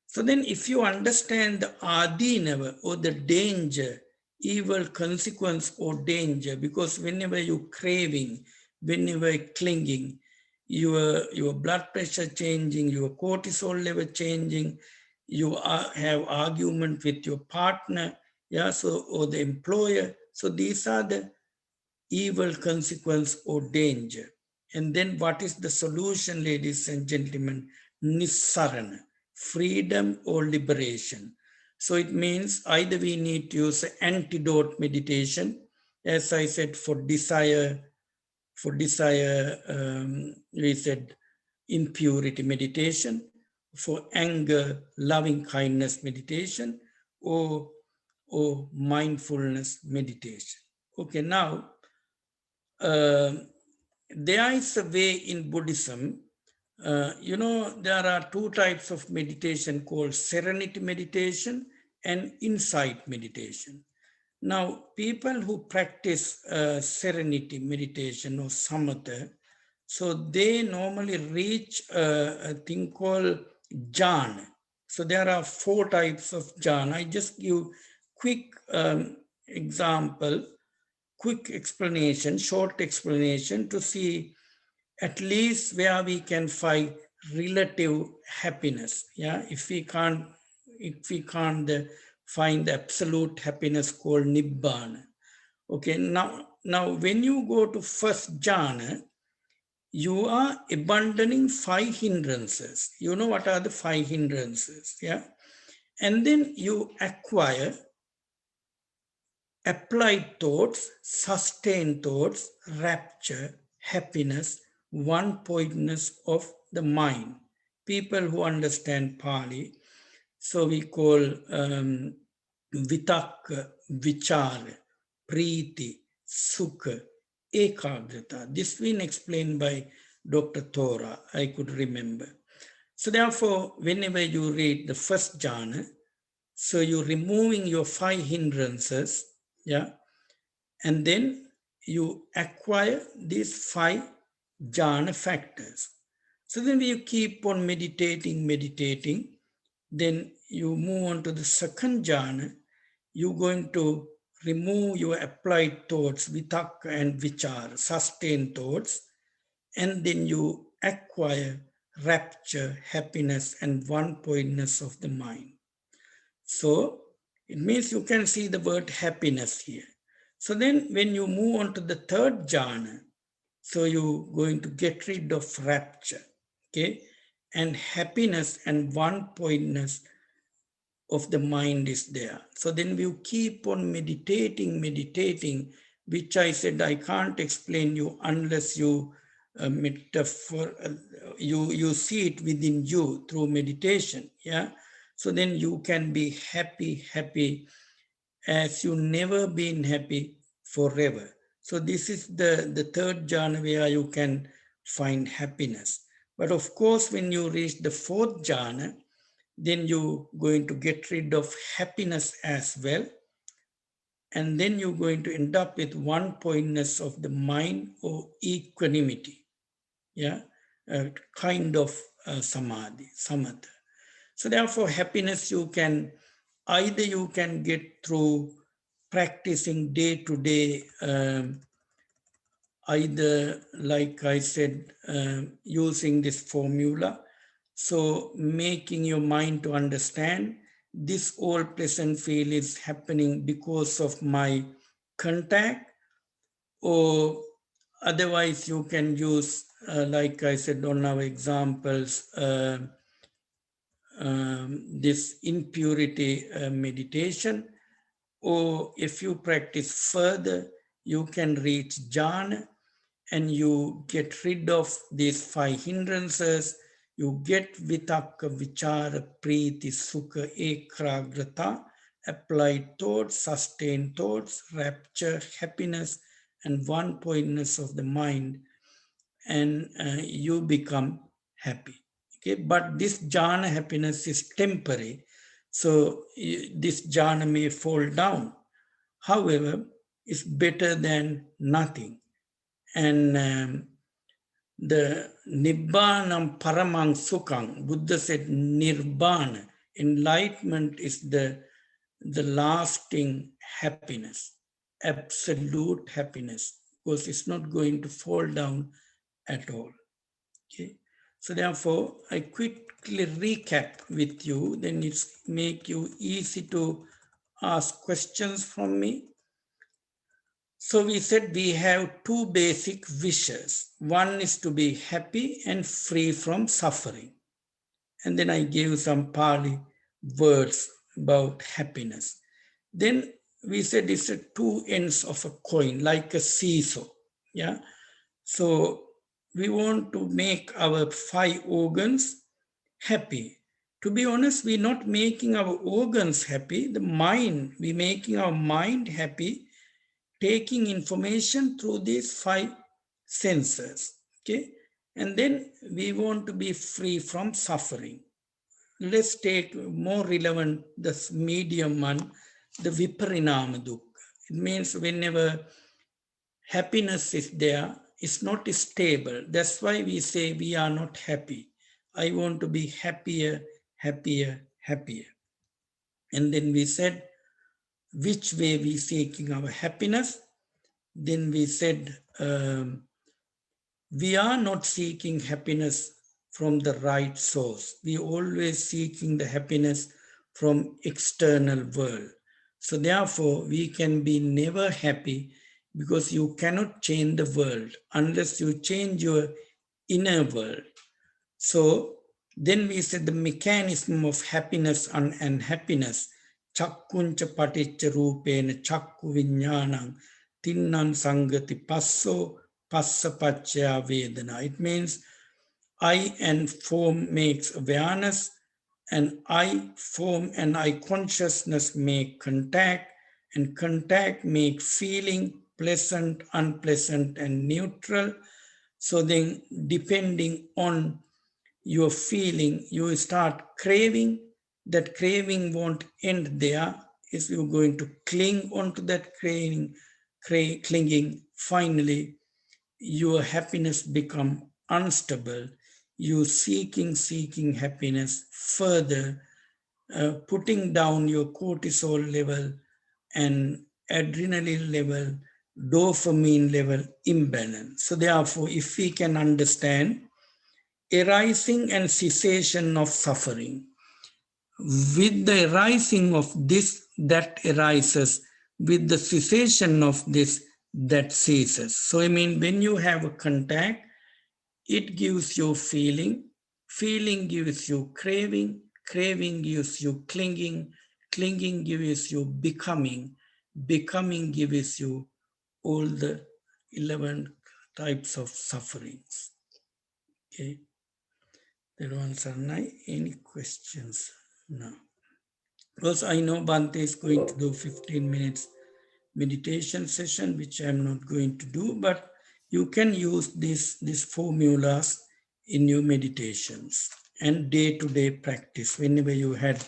So then if you understand the adinava, or the danger, evil consequence or danger, because whenever you're craving, whenever you're clinging, your blood pressure changing, your cortisol level changing, you have argument with your partner, yeah, so, or the employer. So these are the evil consequence or danger. And then what is the solution, ladies and gentlemen? Nissarana, freedom or liberation. So it means either we need to use antidote meditation, as I said, for desire, we said impurity meditation, for anger, loving kindness meditation, or mindfulness meditation. Okay, now there is a way in Buddhism, there are two types of meditation called serenity meditation and insight meditation. Now, people who practice serenity meditation or samatha, so they normally reach a thing called jhana. So there are 4 types of jhana. I just give quick example, quick explanation, short explanation to see at least where we can find relative happiness. Yeah, if we can't find the absolute happiness called nibbana. Okay, now when you go to first jhana, you are abandoning 5 hindrances. You know what are the 5 hindrances? Yeah, and then you acquire applied thoughts, sustained thoughts, rapture, happiness, one-pointedness of the mind. People who understand Pali, so we call vitakka, vichara, priti, sukha, ekagrata. This been explained by Dr. Thora, I could remember. So therefore, whenever you read the first jhana, so you're removing your 5 hindrances, yeah, and then you acquire these 5 jhana factors. So then you keep on meditating, then you move on to the second jhana. You're going to remove your applied thoughts, vitakka and vichara, sustained thoughts, and then you acquire rapture, happiness, and one-pointedness of the mind. So it means you can see the word happiness here. So then when you move on to the third jhana, so you're going to get rid of rapture, okay? And happiness and one-pointedness of the mind is there. So then we keep on meditating, which I said I can't explain you unless you you see it within you through meditation, yeah? So then you can be happy as you never been happy forever. So this is the third jhana where you can find happiness. But of course, when you reach the fourth jhana, then you're going to get rid of happiness as well. And then you're going to end up with one-pointedness of the mind or equanimity. Yeah, a kind of samadhi, samatha. So therefore, happiness either you can get through practicing day to day, either like I said, using this formula. So making your mind to understand this all pleasant feel is happening because of my contact, or otherwise you can use, like I said on our examples, this impurity meditation, or if you practice further, you can reach jhana and you get rid of these 5 hindrances. You get vitakka, vichara, priti, sukha, ekagrata, applied thoughts, sustained thoughts, rapture, happiness, and one-pointedness of the mind, and you become happy. Okay, but this jhana happiness is temporary, so this jhana may fall down. However, it's better than nothing. And the Nibbanam Paramang Sukhang, Buddha said Nirvana, enlightenment is the lasting happiness, absolute happiness, because it's not going to fall down at all. Okay. So therefore, I quickly recap with you, then it's make you easy to ask questions from me. So we said we have two basic wishes. One is to be happy and free from suffering. And then I gave some Pali words about happiness. Then we said it's two ends of a coin, like a seesaw. Yeah. So we want to make our 5 organs happy. To be honest, we're not making our organs happy. The mind, we're making our mind happy, taking information through these 5 senses. Okay. And then we want to be free from suffering. Let's take more relevant, this medium one, the viparinama dukkha. It means whenever happiness is there, it's not stable. That's why we say we are not happy. I want to be happier, happier, happier. And then we said, which way we seeking our happiness? Then we said, we are not seeking happiness from the right source. We always seeking the happiness from external world. So therefore, we can be never happy because you cannot change the world unless you change your inner world. So then we said the mechanism of happiness and unhappiness. Chakkuncha paticca rupena chakku viññānaṁ tinnan sangati passo passa paccaya vedana. It means I and form makes awareness, and I form and I consciousness make contact, and contact make feeling pleasant, unpleasant, and neutral. So then depending on your feeling, you start craving. That craving won't end there. Is you're going to cling onto that craving, clinging. Finally, your happiness become unstable. You seeking happiness further, putting down your cortisol level and adrenaline level, dopamine level imbalance. So therefore, if we can understand arising and cessation of suffering, with the arising of this, that arises, with the cessation of this, that ceases. So I mean, when you have a contact, it gives you feeling, feeling gives you craving, craving gives you clinging, clinging gives you becoming, becoming gives you all the 11 types of sufferings. Okay. There are any questions now? Because I know Bhante is going to do 15 minutes meditation session, which I'm not going to do, but you can use these formulas in your meditations and day-to-day practice whenever you had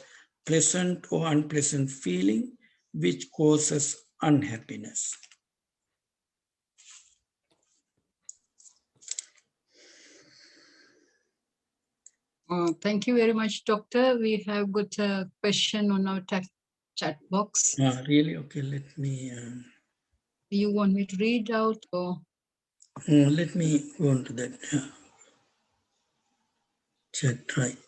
pleasant or unpleasant feeling which causes unhappiness. Thank you very much, Doctor. We have got a question on our chat box. Really? Okay, let me... Do you want me to read out or? Let me go on to that chat, right.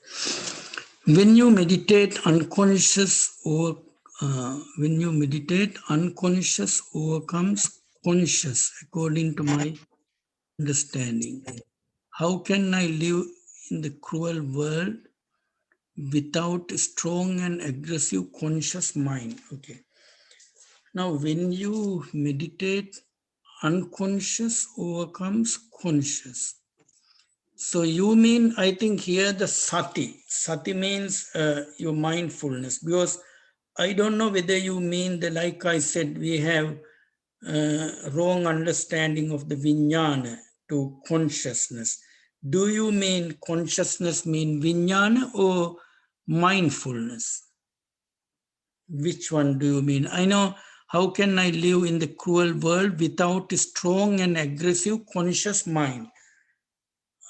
When you meditate, unconscious overcomes conscious, according to my understanding. How can I live in the cruel world without a strong and aggressive conscious mind? Okay. Now, when you meditate, unconscious overcomes conscious. So you mean, I think here the sati. Sati means your mindfulness, because I don't know whether you mean the, like I said, we have wrong understanding of the viññāna to consciousness. Do you mean consciousness mean viññāna or mindfulness? Which one do you mean? I know, how can I live in the cruel world without a strong and aggressive conscious mind?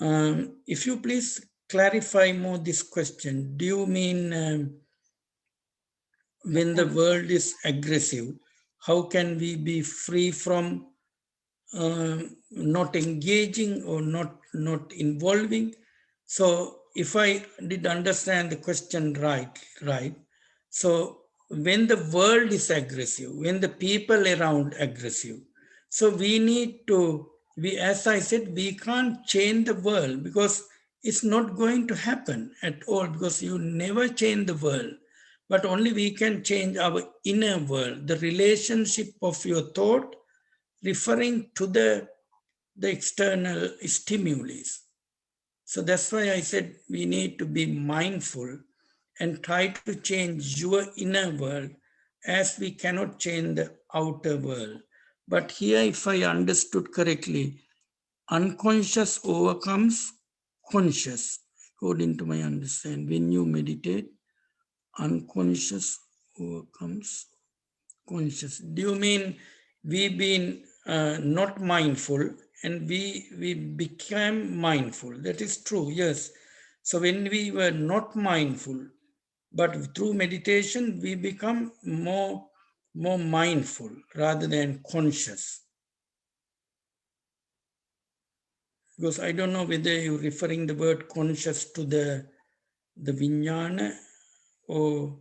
If you please clarify more this question, do you mean when the world is aggressive, how can we be free from not engaging or not involving? So if I did understand the question right. So when the world is aggressive, when the people around aggressive, So we need to, as I said, we can't change the world because it's not going to happen at all, because you never change the world, but only we can change our inner world, the relationship of your thought referring to the external stimuli. So that's why I said we need to be mindful and try to change your inner world, as we cannot change the outer world. But here, if I understood correctly, unconscious overcomes conscious, according to my understanding. When you meditate, unconscious overcomes conscious. Do you mean we've been not mindful and we became mindful? That is true, yes. So when we were not mindful, but through meditation, we become more mindful rather than conscious. Because I don't know whether you're referring the word conscious to the vijnana or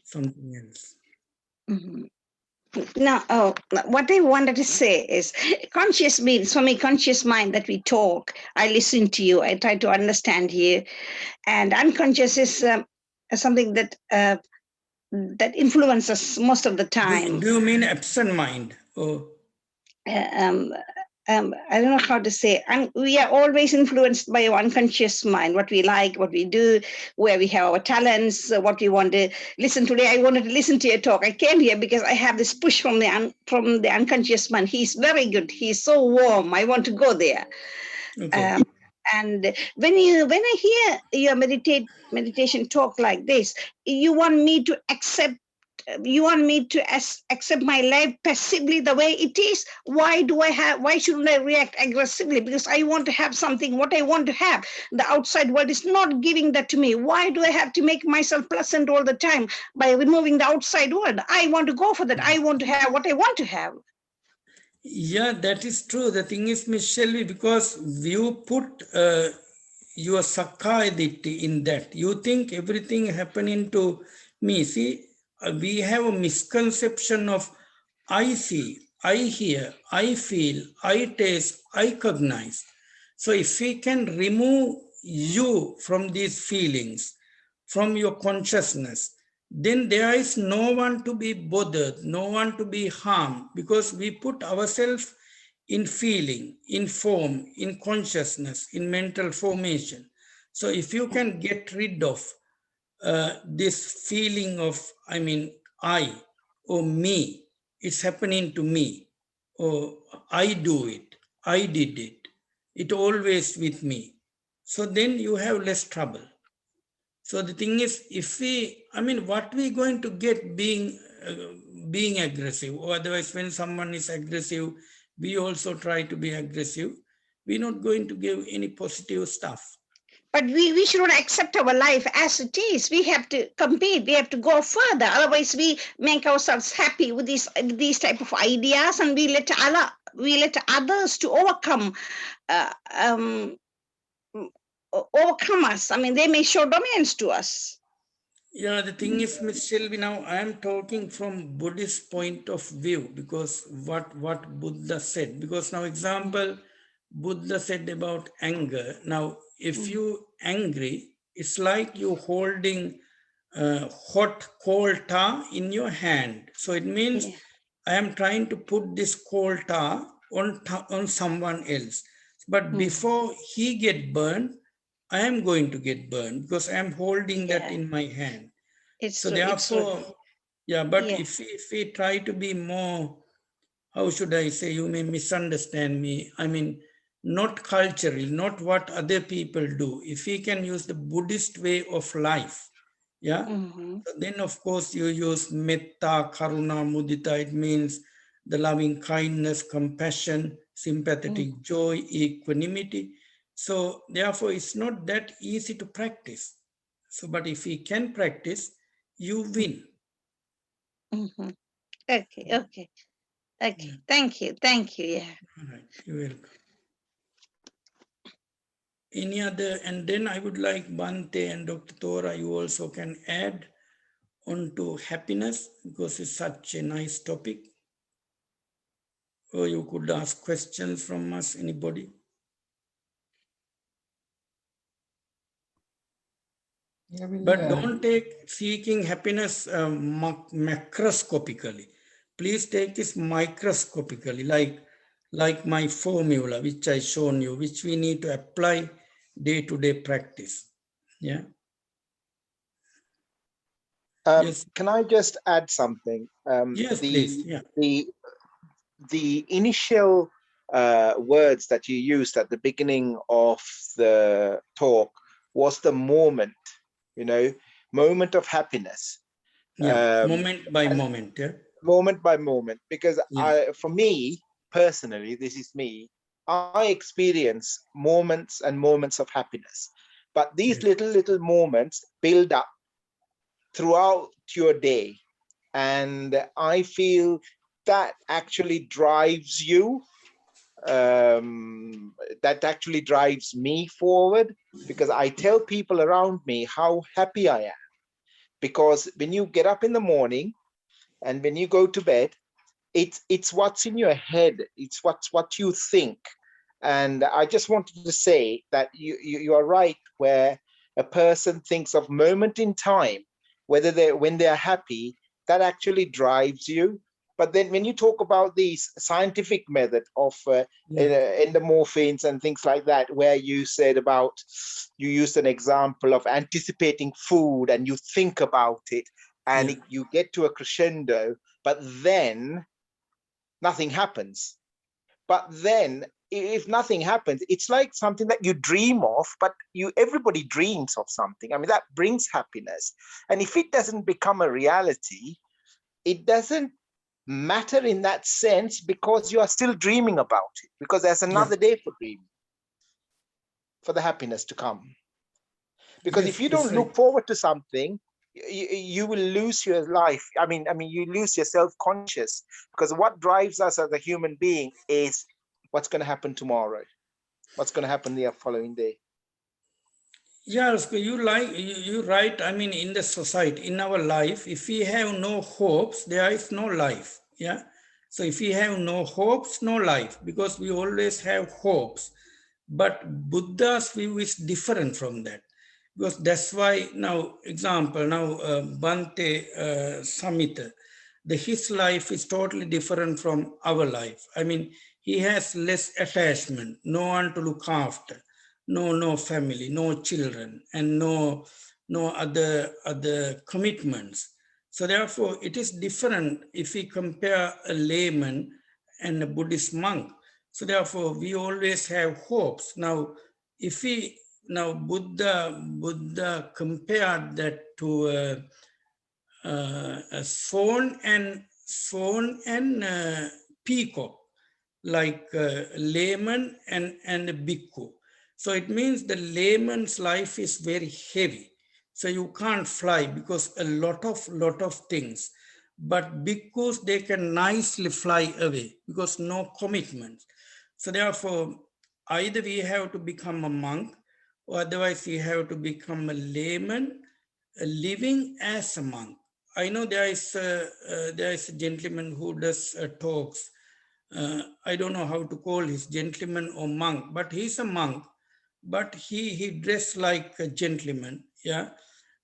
something else. Mm-hmm. Now, what I wanted to say is conscious means, for me, conscious mind that we talk, I listen to you, I try to understand you, and unconscious is something that that influences most of the time. Do you mean absent mind? Or? I don't know how to say, and we are always influenced by our unconscious mind, what we like, what we do, where we have our talents, what we want to listen. Today, I wanted to listen to your talk. I came here because I have this push from the unconscious mind. He's very good. He's so warm. I want to go there. Okay. And when I hear your meditation talk like this, you want me to accept my life passively the way it is. Why shouldn't I react aggressively? Because I want to have something what I want to have. The outside world is not giving that to me. Why do I have to make myself pleasant all the time by removing the outside world? I want to go for that. I want to have what I want to have. Yeah, that is true. The thing is, Miss Shelby, because you put your Sakkaya Ditthi in that. You think everything happening to me. See, we have a misconception of I see, I hear, I feel, I taste, I cognize. So if we can remove you from these feelings, from your consciousness, then there is no one to be bothered, no one to be harmed, because we put ourselves in feeling, in form, in consciousness, in mental formation. So if you can get rid of this feeling of, I or me, it's happening to me, or I do it, I did it, it always with me. So then you have less trouble. So the thing is, if we, what we going to get being aggressive, or otherwise when someone is aggressive, we also try to be aggressive. We're not going to give any positive stuff. But we should not accept our life as it is. We have to compete. We have to go further. Otherwise, we make ourselves happy with these type of ideas, and we let others to overcome us. They may show dominance to us. Yeah, the thing is, Ms. Shelby, now I am talking from Buddhist point of view, because what Buddha said. Because now, example, Buddha said about anger. Now, if you angry, it's like you holding hot coal tar in your hand. So it means I am trying to put this coal tar on someone else. But before he get burned, I am going to get burned because I am holding that in my hand. So therefore, but if we try to be more, how should I say, you may misunderstand me. Not cultural, not what other people do. If we can use the Buddhist way of life, so then of course you use metta, karuna, mudita. It means the loving kindness, compassion, sympathetic joy, equanimity. So therefore it's not that easy to practice. So, but if we can practice, you win. Okay. Thank you. Yeah. All right, you're welcome. Any other, and then I would like Bhante and Dr. Thora, you also can add on to happiness, because it's such a nice topic. or you could ask questions from us, anybody. But don't take seeking happiness macroscopically. Please take this microscopically, like my formula, which I shown you, which we need to apply day-to-day practice. Yeah. Yes. Can I just add something? Yes, please. Yeah. The initial words that you used at the beginning of the talk was the moment, moment of happiness. Yeah, moment by moment. Yeah. Moment by moment, because Yeah. for me personally, this is me, I experience moments and moments of happiness, but these little moments build up throughout your day, and I feel that actually drives you, that actually drives me forward, because I tell people around me how happy I am, because when you get up in the morning and when you go to bed, it's what's in your head, it's what you think. And I just wanted to say that you are right, where a person thinks of moment in time, when they're happy, that actually drives you. But then when you talk about these scientific method of endomorphins and things like that, where you said about, you used an example of anticipating food and you think about it and you get to a crescendo, but then nothing happens. But then if nothing happens, it's like something that you dream of, but everybody dreams of something. I mean, that brings happiness. And if it doesn't become a reality, it doesn't matter in that sense, because you are still dreaming about it, because there's another day for dreaming, for the happiness to come. Because if you don't look forward to something, you will lose your life. I mean, you lose your self-conscious, because what drives us as a human being is what's going to happen tomorrow, what's going to happen the following day. Yeah, you're right. I mean, in the society, in our life, if we have no hopes, there is no life. Yeah. So if we have no hopes, no life, because we always have hopes. But Buddha's view is different from that. Because that's why now, example, Bhante Samhita, his life is totally different from our life. I mean, he has less attachment, no one to look after, no family, no children, and no other commitments. So therefore, it is different if we compare a layman and a Buddhist monk. So therefore, we always have hopes. Now, if we Buddha compared that to a swan and peacock, like layman and a bhikkhu. So it means the layman's life is very heavy. So you can't fly because a lot of things. But bhikkhus, they can nicely fly away because no commitments. So therefore, either we have to become a monk, or otherwise we have to become a layman, living as a monk. I know there is a gentleman who does talks. I don't know how to call his gentleman or monk, but he's a monk. But he dressed like a gentleman, yeah,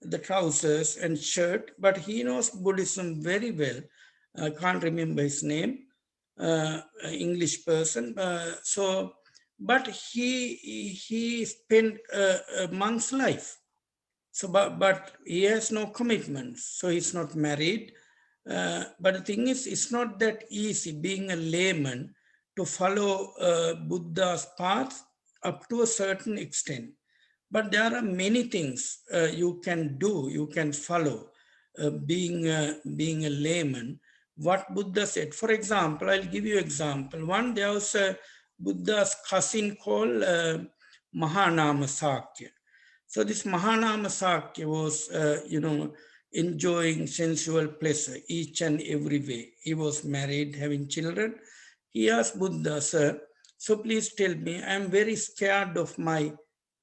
the trousers and shirt. But he knows Buddhism very well. I can't remember his name. English person. But he spent a monk's life. So, but he has no commitments. So he's not married. But the thing is, it's not that easy being a layman to follow Buddha's path up to a certain extent. But there are many things you can do, you can follow being a layman. What Buddha said, for example, I'll give you an example. There was a Buddha's cousin called Mahanama Sakya. So this Mahanama Sakya was, enjoying sensual pleasure each and every way. He was married, having children. He asked Buddha, sir, so please tell me, I'm very scared of my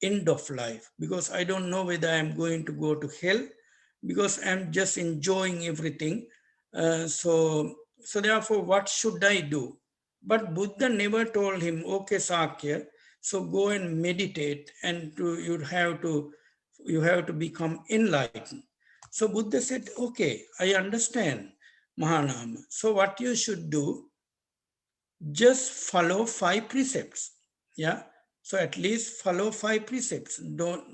end of life because I don't know whether I'm going to go to hell because I'm just enjoying everything. So therefore, what should I do? But Buddha never told him, okay, Sakya, so go and meditate and you have to become enlightened. So Buddha said, okay, I understand, Mahanama. So what you should do, just follow 5 precepts. Yeah. So at least follow 5 precepts. Don't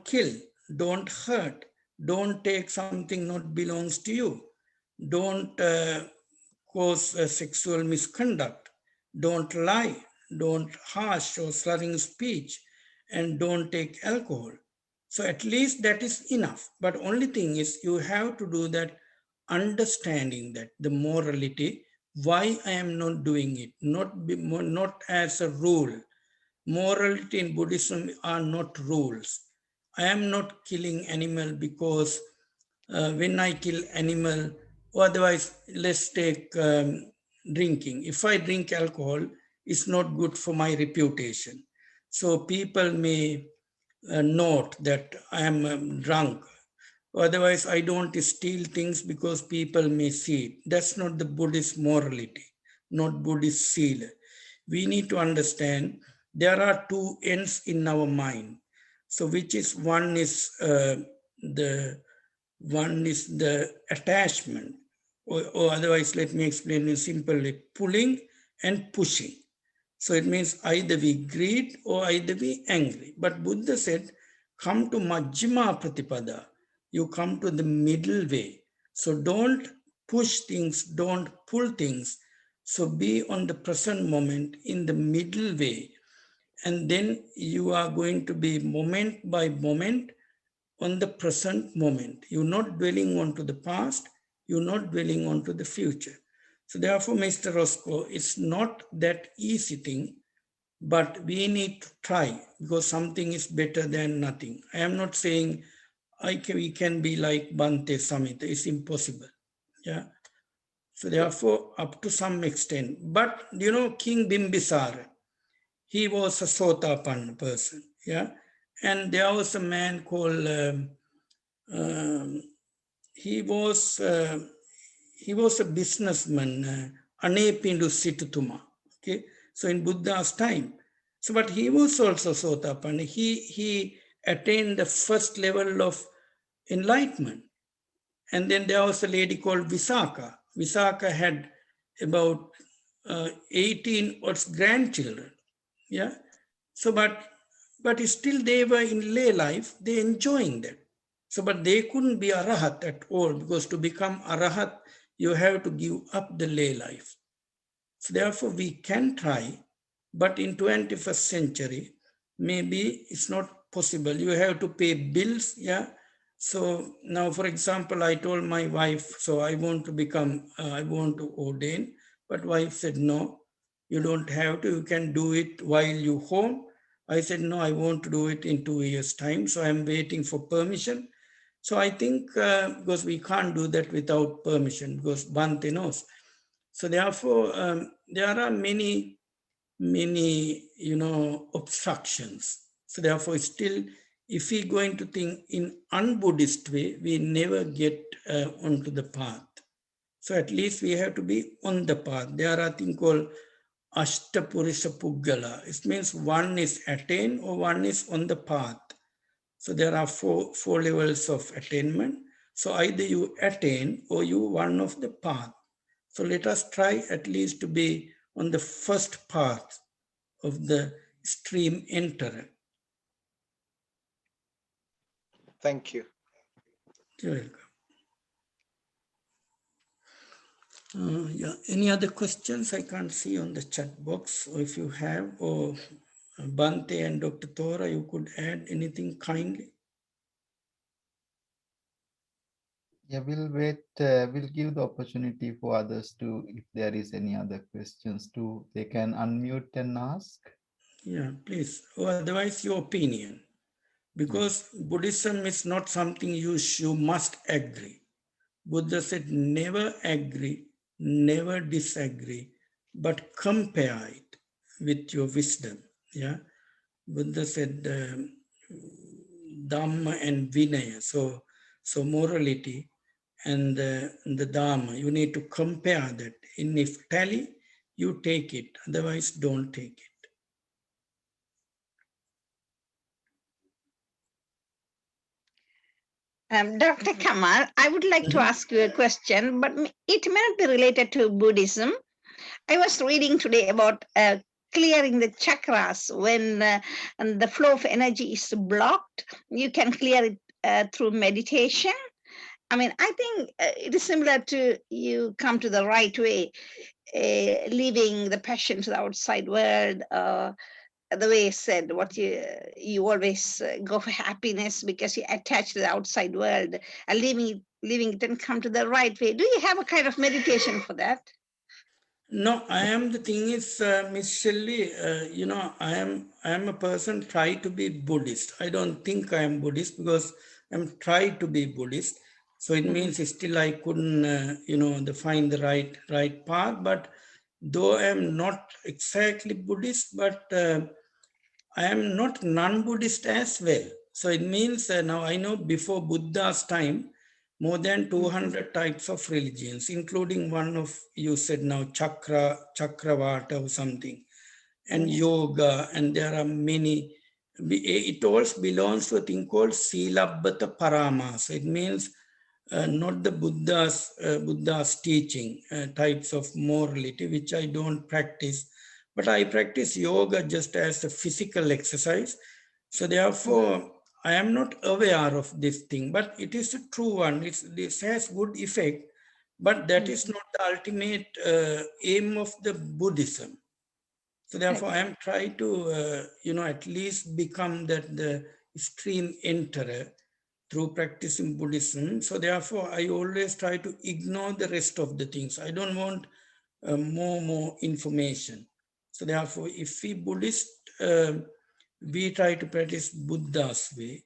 kill, don't hurt, don't take something not belongs to you, don't cause sexual misconduct, don't lie, don't harsh or slurring speech, and don't take alcohol. So at least that is enough. But only thing is you have to do that understanding that the morality, why I am not doing it, not as a rule. Morality in Buddhism are not rules. I am not killing animal because when I kill animal, or otherwise let's take drinking. If I drink alcohol, it's not good for my reputation. So people may note that I am drunk. Otherwise, I don't steal things because people may see it. That's not the Buddhist morality, not Buddhist seal. We need to understand there are 2 ends in our mind. So which is one is the attachment, or otherwise, let me explain it simply, pulling and pushing. So it means either we greed or either we angry. But Buddha said, come to Majjhima Pratipada. You come to the middle way. So don't push things, don't pull things. So be on the present moment in the middle way. And then you are going to be moment by moment on the present moment. You're not dwelling onto the past. You're not dwelling onto the future. So therefore, Mr. Roscoe, it's not that easy thing, but we need to try because something is better than nothing. I am not saying we can be like Bhante Samhita. It's impossible. Yeah. So therefore, up to some extent. But you know, King Bimbisara, he was a Sotapanna person. Yeah. And there was a man called he was a businessman, Anepindu Situtuma. Okay, so in Buddha's time. So, but he was also Sotapanna. He attained the first level of enlightenment. And then there was a lady called Visakha. Visakha had about 18 grandchildren. Yeah. So, but still they were in lay life, they enjoying that. So, but they couldn't be Arahat at all because to become Arahat, you have to give up the lay life. So therefore we can try, but in 21st century, maybe it's not possible. You have to pay bills, yeah. So now, for example, I told my wife, so I want to ordain, but wife said, no, you don't have to, you can do it while you home. I said, no, I want to do it in 2 years' time. So I'm waiting for permission. So I think because we can't do that without permission, because Bhante knows. So therefore, there are many, obstructions. So therefore, still, if we going to think in un-Buddhist way, we never get onto the path. So at least we have to be on the path. There are things called Ashtapurusha Puggala. It means one is attained or one is on the path. So there are four levels of attainment. So either you attain or you one of the path. So let us try at least to be on the first path of the stream enterer. Thank you. You're welcome. Yeah. Any other questions I can't see on the chat box, or if you have, or Bhante and Dr. Thora, you could add anything kindly. Yeah, we'll wait. We'll give the opportunity for others to, if there is any other questions too, they can unmute and ask. Yeah, please. Or otherwise, your opinion. Because Buddhism is not something you must agree. Buddha said, never agree, never disagree, but compare it with your wisdom. Yeah. Buddha said, Dhamma and Vinaya. So morality and the Dhamma. You need to compare that. And if tally, you take it. Otherwise, don't take it. Dr. Kamal, I would like to ask you a question, but it may not be related to Buddhism. I was reading today about clearing the chakras when and the flow of energy is blocked. You can clear it through meditation. I mean, I think it is similar to you come to the right way, leaving the passion to the outside world. The way you said, what you always go for happiness because you attach to the outside world, and leaving it and come to the right way. Do you have a kind of meditation for that? No, the thing is, Miss Shelley, I am a person try to be Buddhist. I don't think I am Buddhist because I'm try to be Buddhist. So it means still I couldn't, find the right path. But though I am not exactly Buddhist, but I am not non-Buddhist as well. So it means now I know before Buddha's time, more than 200 types of religions, including one of you said now Chakravata or something, and yoga, and there are many. It also belongs to a thing called Silabbata Parama. So it means not the Buddha's teaching types of morality, which I don't practice, but I practice yoga just as a physical exercise. So therefore, I am not aware of this thing, but it is a true one. This has good effect, but that is not the ultimate aim of the Buddhism. So therefore, I am trying to, at least become the stream enterer through practicing Buddhism. So therefore, I always try to ignore the rest of the things. I don't want more information. So therefore, if we Buddhist, we try to practice Buddha's way,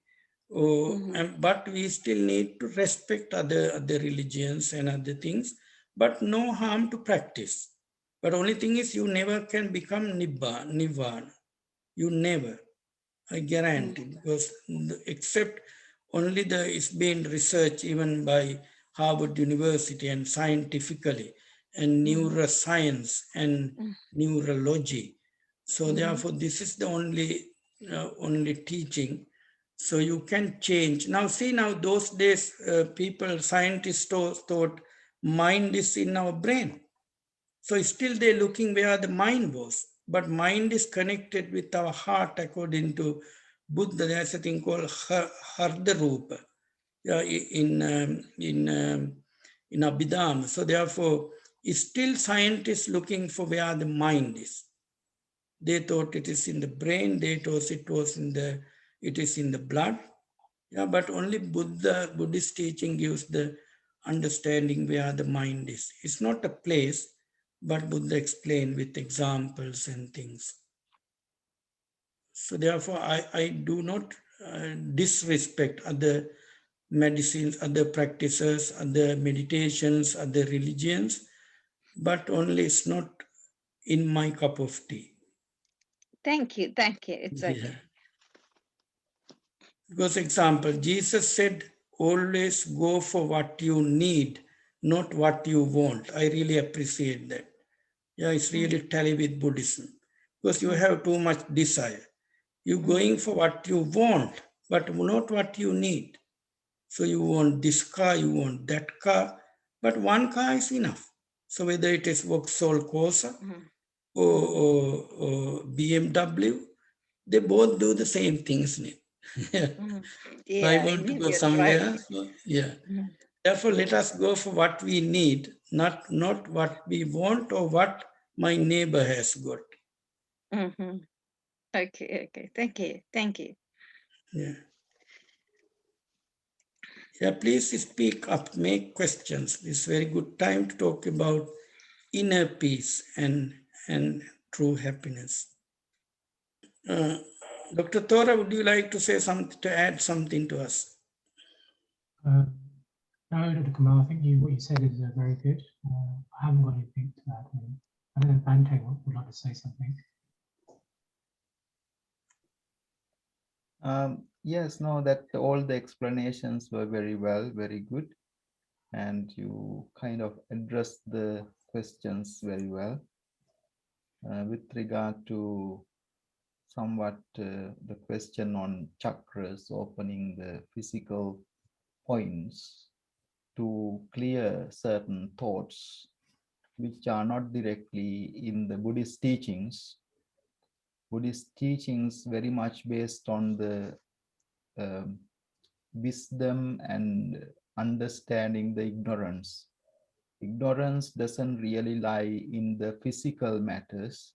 but we still need to respect other religions and other things, but no harm to practice. But only thing is you never can become Nirvana. You never. I guarantee, because except only it's been researched even by Harvard University and scientifically and neuroscience and neurology. So therefore, this is the only teaching. So you can change. Now see, now those days, scientists thought mind is in our brain. So still they're looking where the mind was. But mind is connected with our heart according to Buddha. There's a thing called Hardarupa in Abhidhamma. So therefore, still scientists looking for where the mind is. They thought it is in the brain. They thought it is in the blood. Yeah, but only Buddhist teaching gives the understanding where the mind is. It's not a place, but Buddha explained with examples and things. So therefore, I do not disrespect other medicines, other practices, other meditations, other religions, but only it's not in my cup of tea. Thank you. It's okay. Yeah. Because example, Jesus said, always go for what you need, not what you want. I really appreciate that. Yeah, it's really tally with Buddhism. Because you have too much desire. You're going for what you want, but not what you need. So you want this car, you want that car, but one car is enough. So whether it is Vauxhall Corsa or BMW, they both do the same things. Yeah. Yeah, I want to go somewhere. So, yeah. Therefore, let us go for what we need, not what we want or what my neighbor has got. Okay. Thank you. Yeah. Yeah, please speak up, make questions. It's very good time to talk about inner peace and true happiness. Dr. Thora, would you like to say something, to add something to us? No, Dr. Kamal, I think what you said is very good. I haven't got anything to add. I don't know if Bante would like to say something. Yes, no, that all the explanations were very well, very good. and you kind of address the questions very well. With regard to somewhat the question on chakras, opening the physical points to clear certain thoughts which are not directly in the Buddhist teachings. Buddhist teachings very much based on the wisdom and understanding the ignorance. Ignorance doesn't really lie in the physical matters.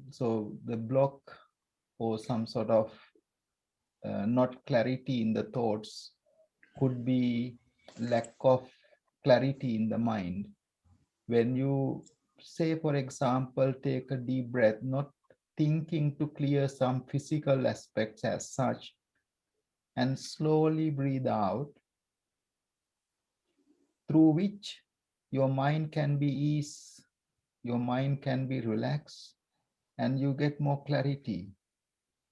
So the block or some sort of not clarity in the thoughts could be lack of clarity in the mind. When you say, for example, take a deep breath, not thinking to clear some physical aspects as such, and slowly breathe out, through which your mind can be ease, your mind can be relaxed, and you get more clarity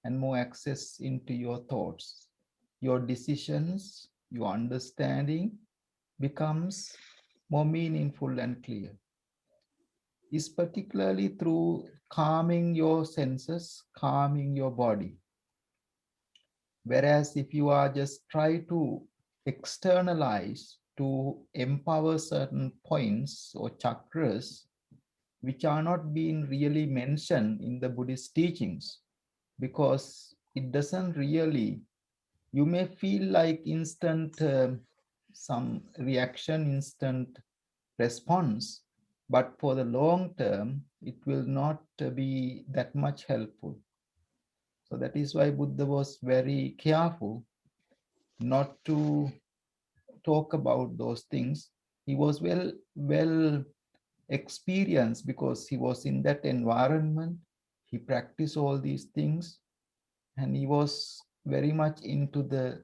and more access into your thoughts. Your decisions, your understanding becomes more meaningful and clear. Is particularly through calming your senses, calming your body. Whereas if you are just try to externalize to empower certain points or chakras, which are not being really mentioned in the Buddhist teachings, because it doesn't really, you may feel like instant some reaction, instant response, but for the long term, it will not be that much helpful. So that is why Buddha was very careful not to talk about those things. He was well experienced because he was in that environment. He practiced all these things, and he was very much into the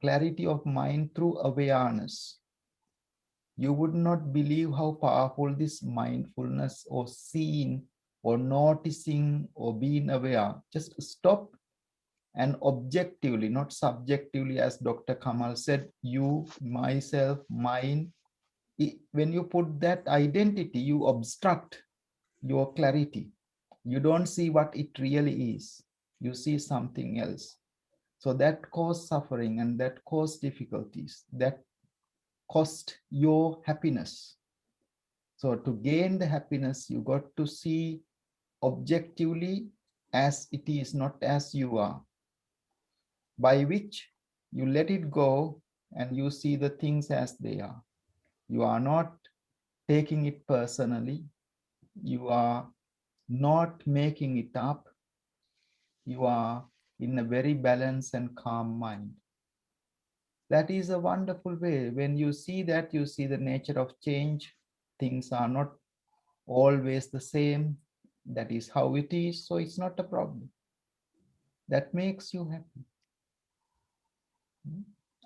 clarity of mind through awareness. You would not believe how powerful this mindfulness or seeing or noticing or being aware. Just stop and objectively, not subjectively, as Dr. Kamal said, you, myself, mine. When you put that identity, you obstruct your clarity. You don't see what it really is. You see something else. So that causes suffering and that causes difficulties. That cost your happiness. So to gain the happiness, you got to see objectively as it is, not as you are, by which you let it go and you see the things as they are. You are not taking it personally. You are not making it up. You are in a very balanced and calm mind. That is a wonderful way. When you see that, you see the nature of change. Things are not always the same. That is how it is. So it's not a problem. That makes you happy.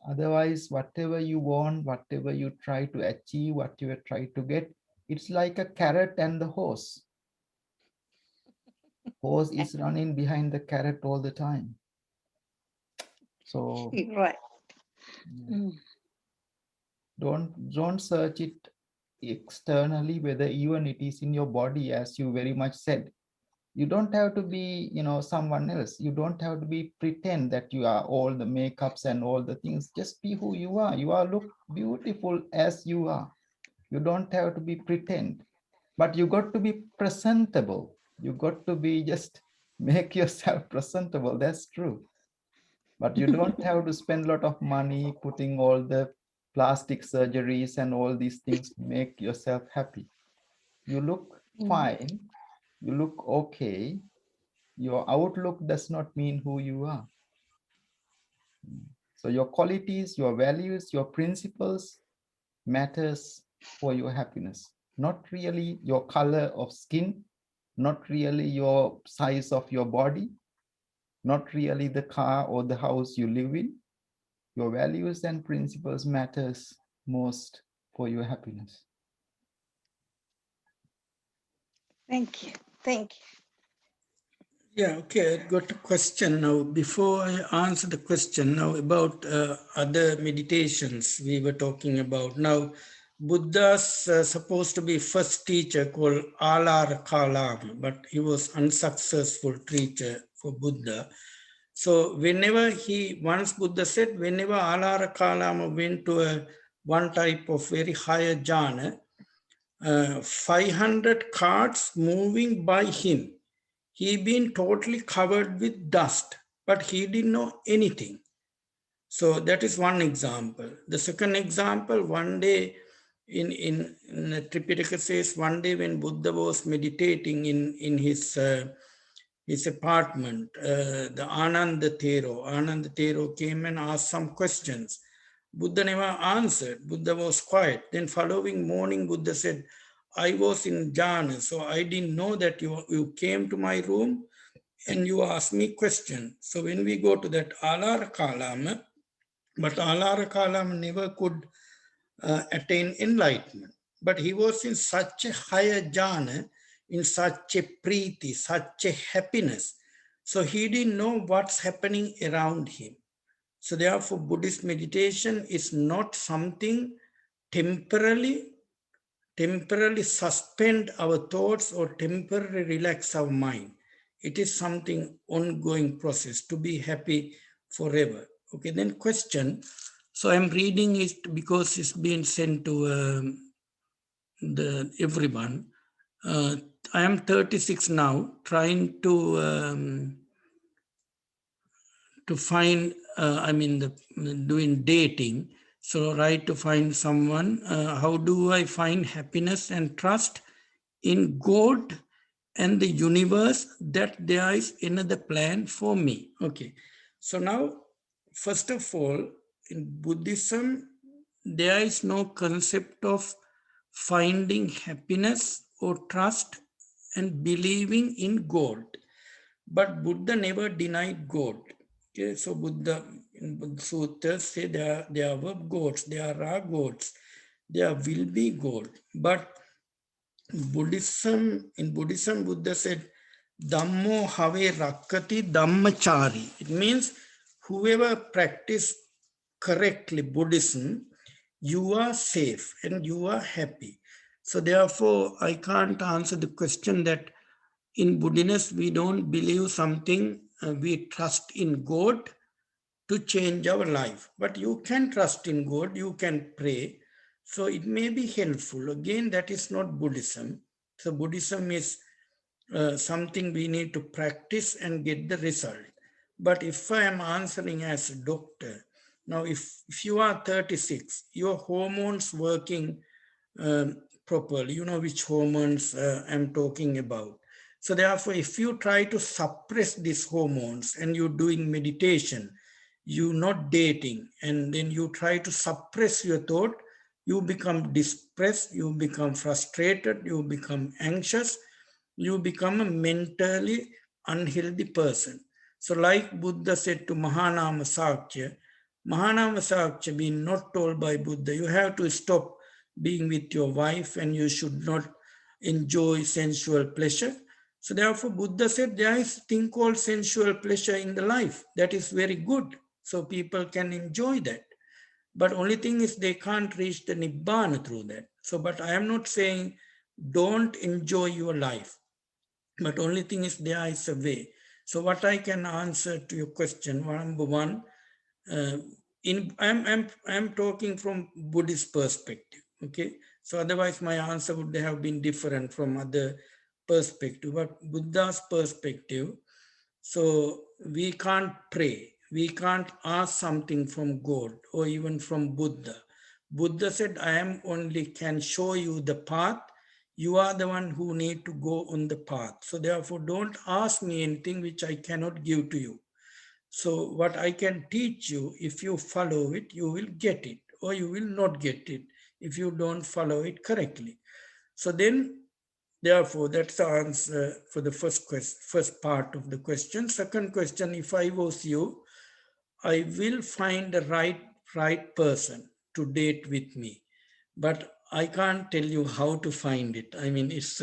Otherwise, whatever you want, whatever you try to achieve, what you try to get, it's like a carrot and the horse. Horse is running behind the carrot all the time. So Right. don't search it externally, whether even it is in your body, as you very much said. You don't have to be, someone else. You don't have to be pretend that you are all the makeups and all the things. Just be who you are. You are look beautiful as you are. You don't have to be pretend, but you got to be presentable. You got to be just make yourself presentable. That's true. But you don't have to spend a lot of money putting all the plastic surgeries and all these things to make yourself happy. You look fine. You look okay. Your outlook does not mean who you are. So your qualities, your values, your principles matters for your happiness. Not really your color of skin, not really your size of your body, not really the car or the house you live in. Your values and principles matters most for your happiness. Thank you. Thank you. Yeah, okay, I got a question now. Before I answer the question now about other meditations we were talking about. Now, Buddha's supposed to be first teacher called Alar Kalam, but he was unsuccessful teacher for Buddha. So whenever once Buddha said, whenever Alar Kalama went to one type of very higher jhana, 500 carts moving by him. He been totally covered with dust, but he didn't know anything. So that is one example. The second example, one day in the Tripitaka says, one day when Buddha was meditating in his apartment, the Ananda Thero came and asked some questions. Buddha never answered. Buddha was quiet. Then following morning, Buddha said, I was in jhana, so I didn't know that you came to my room and you asked me questions. So when we go to that Alara Kalama, but Alara Kalama never could attain enlightenment. But he was in such a higher jhana, in such a preeti, such a happiness. So he didn't know what's happening around him. So therefore, Buddhist meditation is not something temporarily suspend our thoughts or temporarily relax our mind. It is something ongoing process to be happy forever. Okay, then question. So I'm reading it because it's been sent to everyone. I am 36 now, trying to find, doing dating. So right to find someone, how do I find happiness and trust in God and the universe that there is another plan for me? Okay, so now, first of all, in Buddhism, there is no concept of finding happiness or trust and believing in God. But Buddha never denied God. Okay, so Buddha in Buddha Sutras say there were gods, there are gods, there will be God. But in Buddhism, Buddha said, Dhammo have rakkati dhammachari. It means whoever practice correctly Buddhism, you are safe and you are happy. So therefore, I can't answer the question that in Buddhism, we don't believe something, we trust in God to change our life. But you can trust in God, you can pray. So it may be helpful. Again, that is not Buddhism. So Buddhism is something we need to practice and get the result. But if I am answering as a doctor, now if you are 36, your hormones working properly, you know which hormones I'm talking about. So therefore, if you try to suppress these hormones and you're doing meditation, you're not dating, and then you try to suppress your thought, you become depressed, you become frustrated, you become anxious, you become a mentally unhealthy person. So like Buddha said to Mahanama Sakya being not told by Buddha, you have to stop being with your wife and you should not enjoy sensual pleasure. So therefore Buddha said there is a thing called sensual pleasure in the life. That is very good. So people can enjoy that. But only thing is they can't reach the Nibbana through that. So, but I am not saying don't enjoy your life. But only thing is there is a way. So what I can answer to your question, number one, I'm talking from Buddhist perspective, okay? So otherwise my answer would have been different from other perspective, but Buddha's perspective, so we can't pray, we can't ask something from God or even from Buddha. Buddha said, I am only can show you the path. You are the one who need to go on the path. So therefore, don't ask me anything which I cannot give to you. So what I can teach you, if you follow it, you will get it, or you will not get it if you don't follow it correctly. So then, therefore, that's the answer for the first part of the question. Second question, if I was you, I will find the right person to date with me, but I can't tell you how to find it. I mean, it's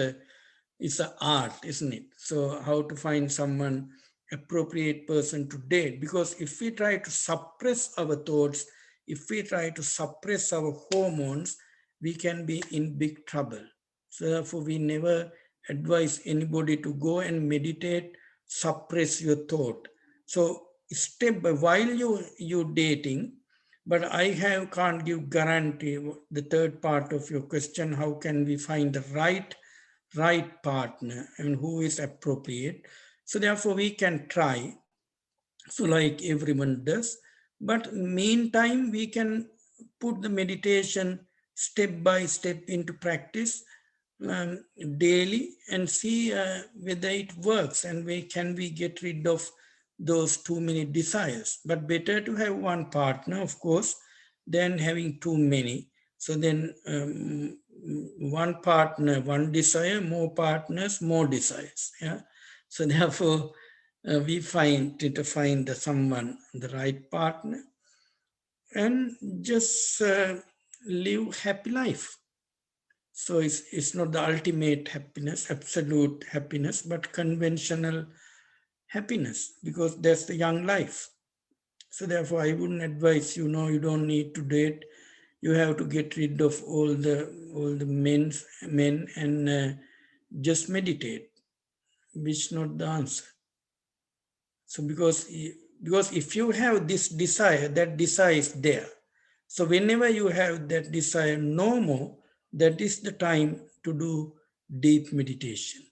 It's an art, isn't it? So how to find someone, appropriate person to date? Because if we try to suppress our thoughts, if we try to suppress our hormones, we can be in big trouble. So therefore, we never advise anybody to go and meditate, suppress your thought. So step by, while you're dating, but I can't give guarantee. The third part of your question, how can we find the right partner and who is appropriate? So therefore we can try, so like everyone does, but meantime we can put the meditation step by step into practice daily and see whether it works, and can we get rid of those too many desires. But better to have one partner, of course, than having too many. So then one partner, one desire, more partners, more desires. Yeah. So therefore, we to find someone, the right partner, and just live happy life. So it's not the ultimate happiness, absolute happiness, but conventional happiness, because that's the young life. So therefore, I wouldn't advise you don't need to date. You have to get rid of all the men and just meditate, which is not the answer. So because if you have this desire, that desire is there. So whenever you have that desire no more, that is the time to do deep meditation.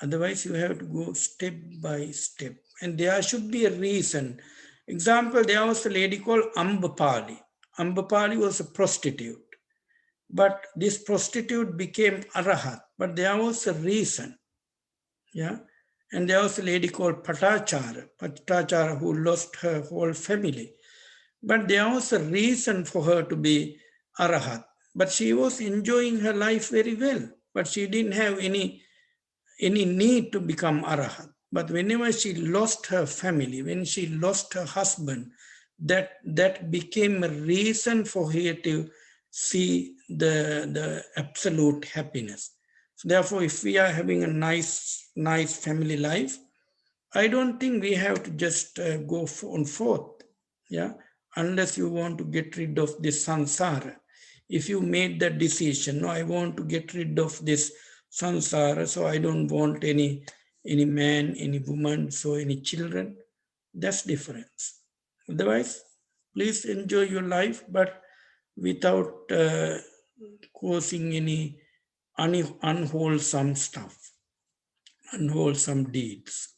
Otherwise, you have to go step by step. And there should be a reason. Example, there was a lady called Pali. Pali was a prostitute. But this prostitute became Arahat. But there was a reason. Yeah. And there was a lady called Patachara, who lost her whole family. But there was a reason for her to be Arahat. But she was enjoying her life very well. But she didn't have any need to become Arahat. But whenever she lost her family, when she lost her husband, that became a reason for her to see the absolute happiness. So therefore, if we are having a nice family life, I don't think we have to just go on forth, yeah, unless you want to get rid of this samsara. If you made that decision, no, I want to get rid of this samsara, so I don't want any man, any woman, so any children, that's difference. Otherwise, please enjoy your life, but without causing any unwholesome stuff, unwholesome deeds.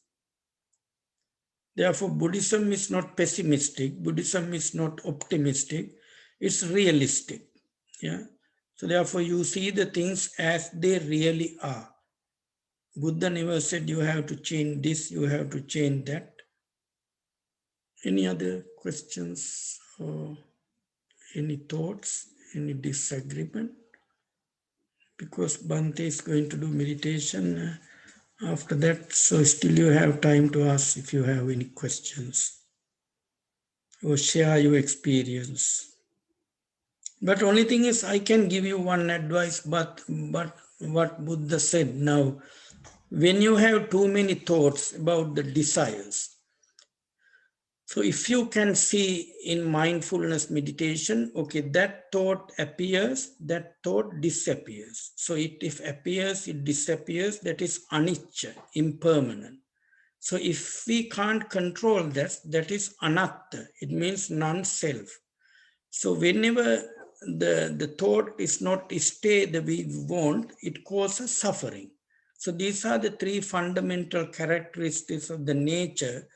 Therefore, Buddhism is not pessimistic. Buddhism is not optimistic. It's realistic. Yeah. So therefore, you see the things as they really are. Buddha never said you have to change this, you have to change that. Any other questions or any thoughts, any disagreement? Because Bhante is going to do meditation after that, so still you have time to ask if you have any questions or share your experience. But only thing is, I can give you one advice, but what Buddha said now, when you have too many thoughts about the desires, so if you can see in mindfulness meditation, okay, that thought appears, that thought disappears. So if appears, it disappears, that is anicca, impermanent. So if we can't control that, that is anatta, it means non-self. So whenever the thought is not stay the way we want, it causes suffering. So these are the three fundamental characteristics of the nature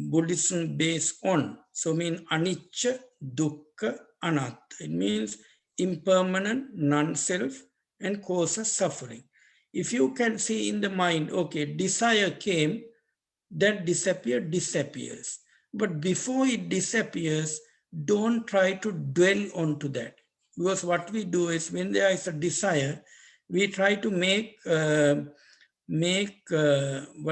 Buddhism based on. So mean anicca, dukkha, anatta. It means impermanent, non-self, and causes suffering. If you can see in the mind, okay, desire came, that disappears. But before it disappears, don't try to dwell onto that. Because what we do is when there is a desire, we try to make what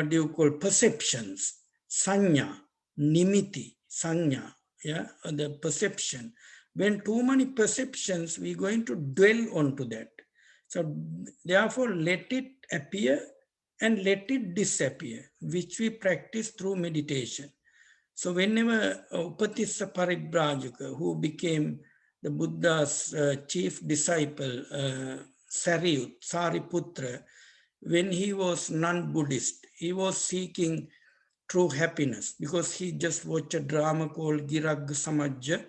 do you call perceptions, sanya, nimiti, sanya, yeah, the perception. When too many perceptions, we're going to dwell onto that. So therefore, let it appear and let it disappear, which we practice through meditation. So whenever Upatissa Paribrajaka, who became the Buddha's chief disciple, Sariputra, when he was non-Buddhist, he was seeking true happiness because he just watched a drama called Giragga Samajja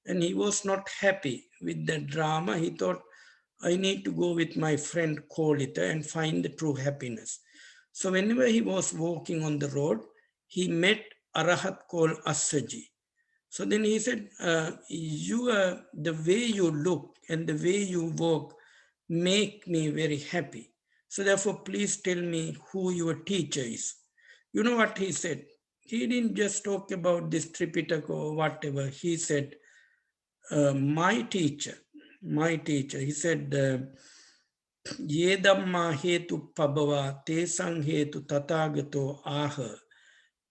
and he was not happy with the drama. He thought, I need to go with my friend Kolita and find the true happiness. So whenever he was walking on the road, he met Arahat called Assaji. So then he said, the way you look and the way you walk make me very happy. So therefore, please tell me who your teacher is. You know what he said? He didn't just talk about this Tripitaka or whatever. He said, my teacher. He said, Ye Dhamma hetu pabhava tesang hetu tatagato aha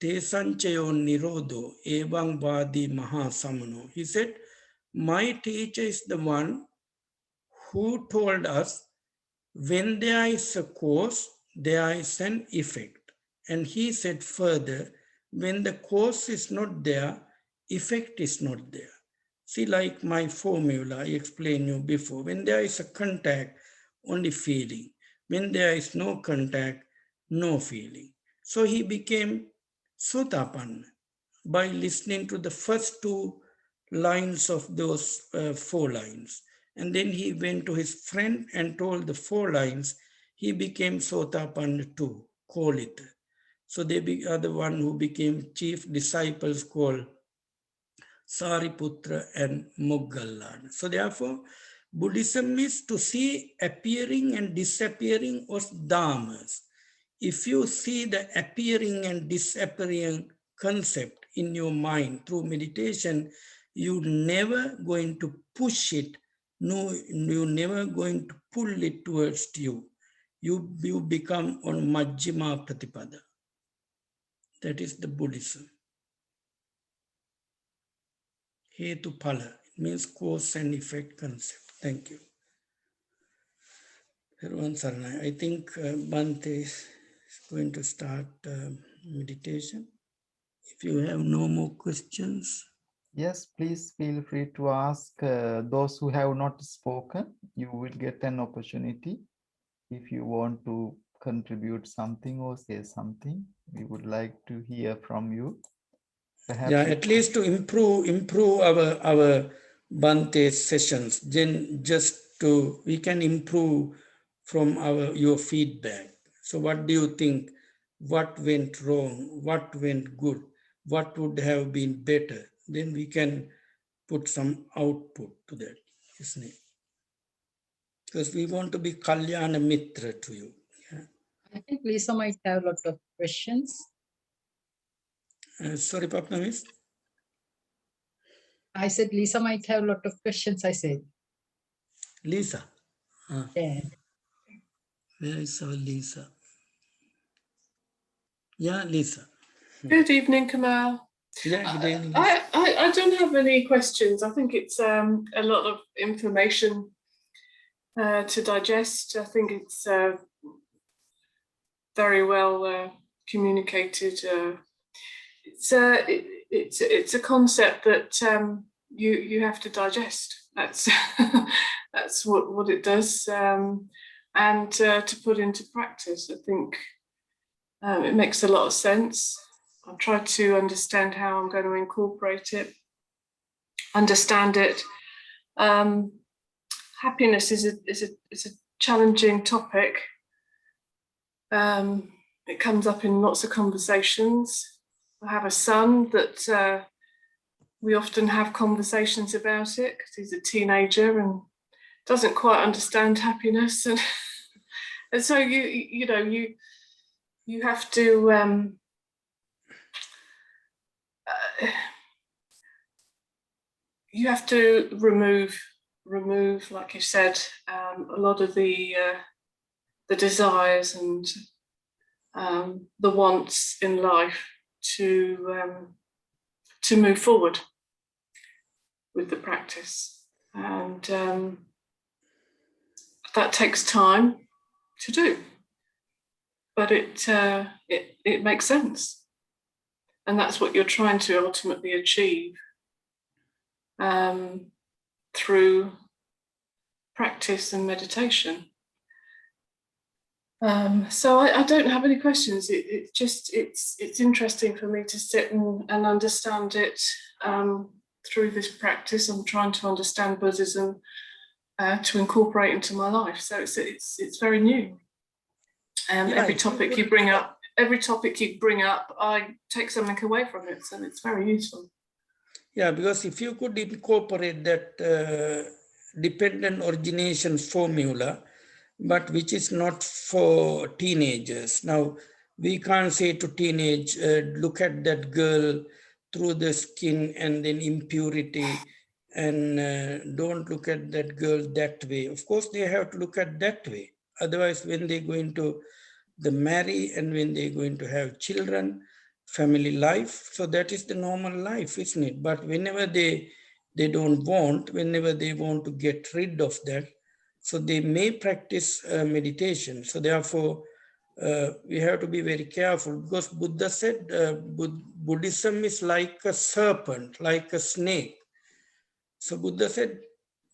tesanchayo nirodho evang vadi mahasamano. He said, my teacher is the one who told us when there is a cause, there is an effect. And he said further, when the cause is not there, effect is not there. See, like my formula I explained you before, when there is a contact, only feeling. When there is no contact, no feeling. So he became Sotapanna by listening to the first two lines of those 4 lines. And then he went to his friend and told the 4 lines. He became Sotapanna too, Kolita. So they are the one who became chief disciples called Sariputra and Moggallana. So therefore, Buddhism is to see appearing and disappearing of dhammas. If you see the appearing and disappearing concept in your mind through meditation, you're never going to push it. No, you're never going to pull it towards you. You become on Majjhima Pratipada. That is the Buddhism. Hetu Phala, it means cause and effect concept. Thank you. I think Bhante is going to start meditation. If you have no more questions. Yes, please feel free to ask those who have not spoken. You will get an opportunity if you want to contribute something or say something. We would like to hear from you. Perhaps yeah, at least to improve our Bhante sessions. Then we can improve from your feedback. So what do you think? What went wrong? What went good? What would have been better? Then we can put some output to that, isn't it? Because we want to be Kalyana Mitra to you. Yeah. I think Lisa might have a lot of questions. Sorry, Papnamis? I said Lisa might have a lot of questions, I said. Lisa? Yeah. Where is our Lisa? Yeah, Lisa. Good evening, Kamal. Yeah, good evening. I don't have any questions. I think it's a lot of information to digest. I think it's very well communicated. It's a concept that you have to digest. That's that's what it does, and to put into practice. I think it makes a lot of sense. I'll try to understand how I'm going to incorporate it, understand it. Happiness is a challenging topic. It comes up in lots of conversations. I have a son that we often have conversations about it because he's a teenager and doesn't quite understand happiness, and so you have to you have to remove, like you said, a lot of the desires and the wants in life to move forward with the practice. And I that takes time to do, but it makes sense, and that's what you're trying to ultimately achieve through practice and meditation. So I don't have any questions. It's interesting for me to sit and understand it through this practice. I'm trying to understand Buddhism to incorporate into my life. So it's very new. Every topic you bring up, I take something away from it. So it's very useful. Yeah, because if you could incorporate that dependent origination formula, but which is not for teenagers. Now, we can't say to teenage, look at that girl through the skin and then impurity, and don't look at that girl that way. Of course, they have to look at that way. Otherwise, when they're going to marry and when they're going to have children, family life, so that is the normal life, isn't it? But whenever they don't want, whenever they want to get rid of that, so they may practice meditation. So therefore, we have to be very careful, because Buddha said Buddhism is like a serpent, like a snake. So Buddha said,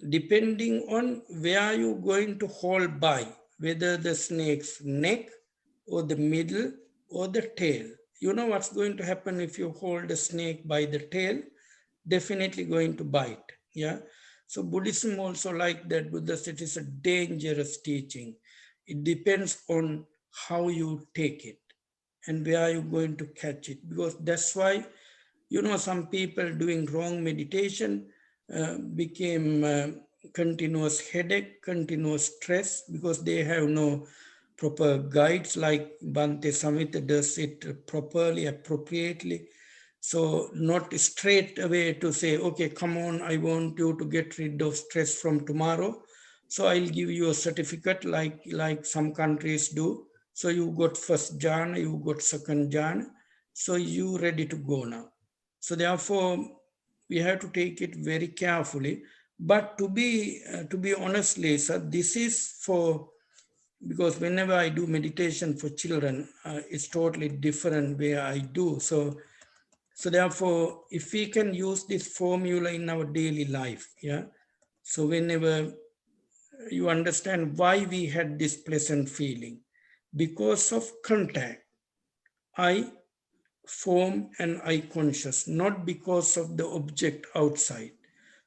depending on where you're going to hold by, whether the snake's neck or the middle or the tail. You know what's going to happen if you hold a snake by the tail? Definitely going to bite. Yeah. So Buddhism also like that. Buddha said it is a dangerous teaching. It depends on how you take it and where you're going to catch it. Because that's why, you know, some people doing wrong meditation became continuous headache, continuous stress, because they have no proper guides, like Bhante Samhita does it properly, appropriately. So not straight away to say, okay, come on, I want you to get rid of stress from tomorrow. So I'll give you a certificate like some countries do. So you got first jhana, you got second jhana. So you ready to go now. So therefore, we have to take it very carefully. But to be honest, Lisa, this is for, because whenever I do meditation for children, it's totally different where I do. So therefore, if we can use this formula in our daily life, yeah. So whenever you understand why we had this pleasant feeling, because of contact, I form an eye conscious, not because of the object outside.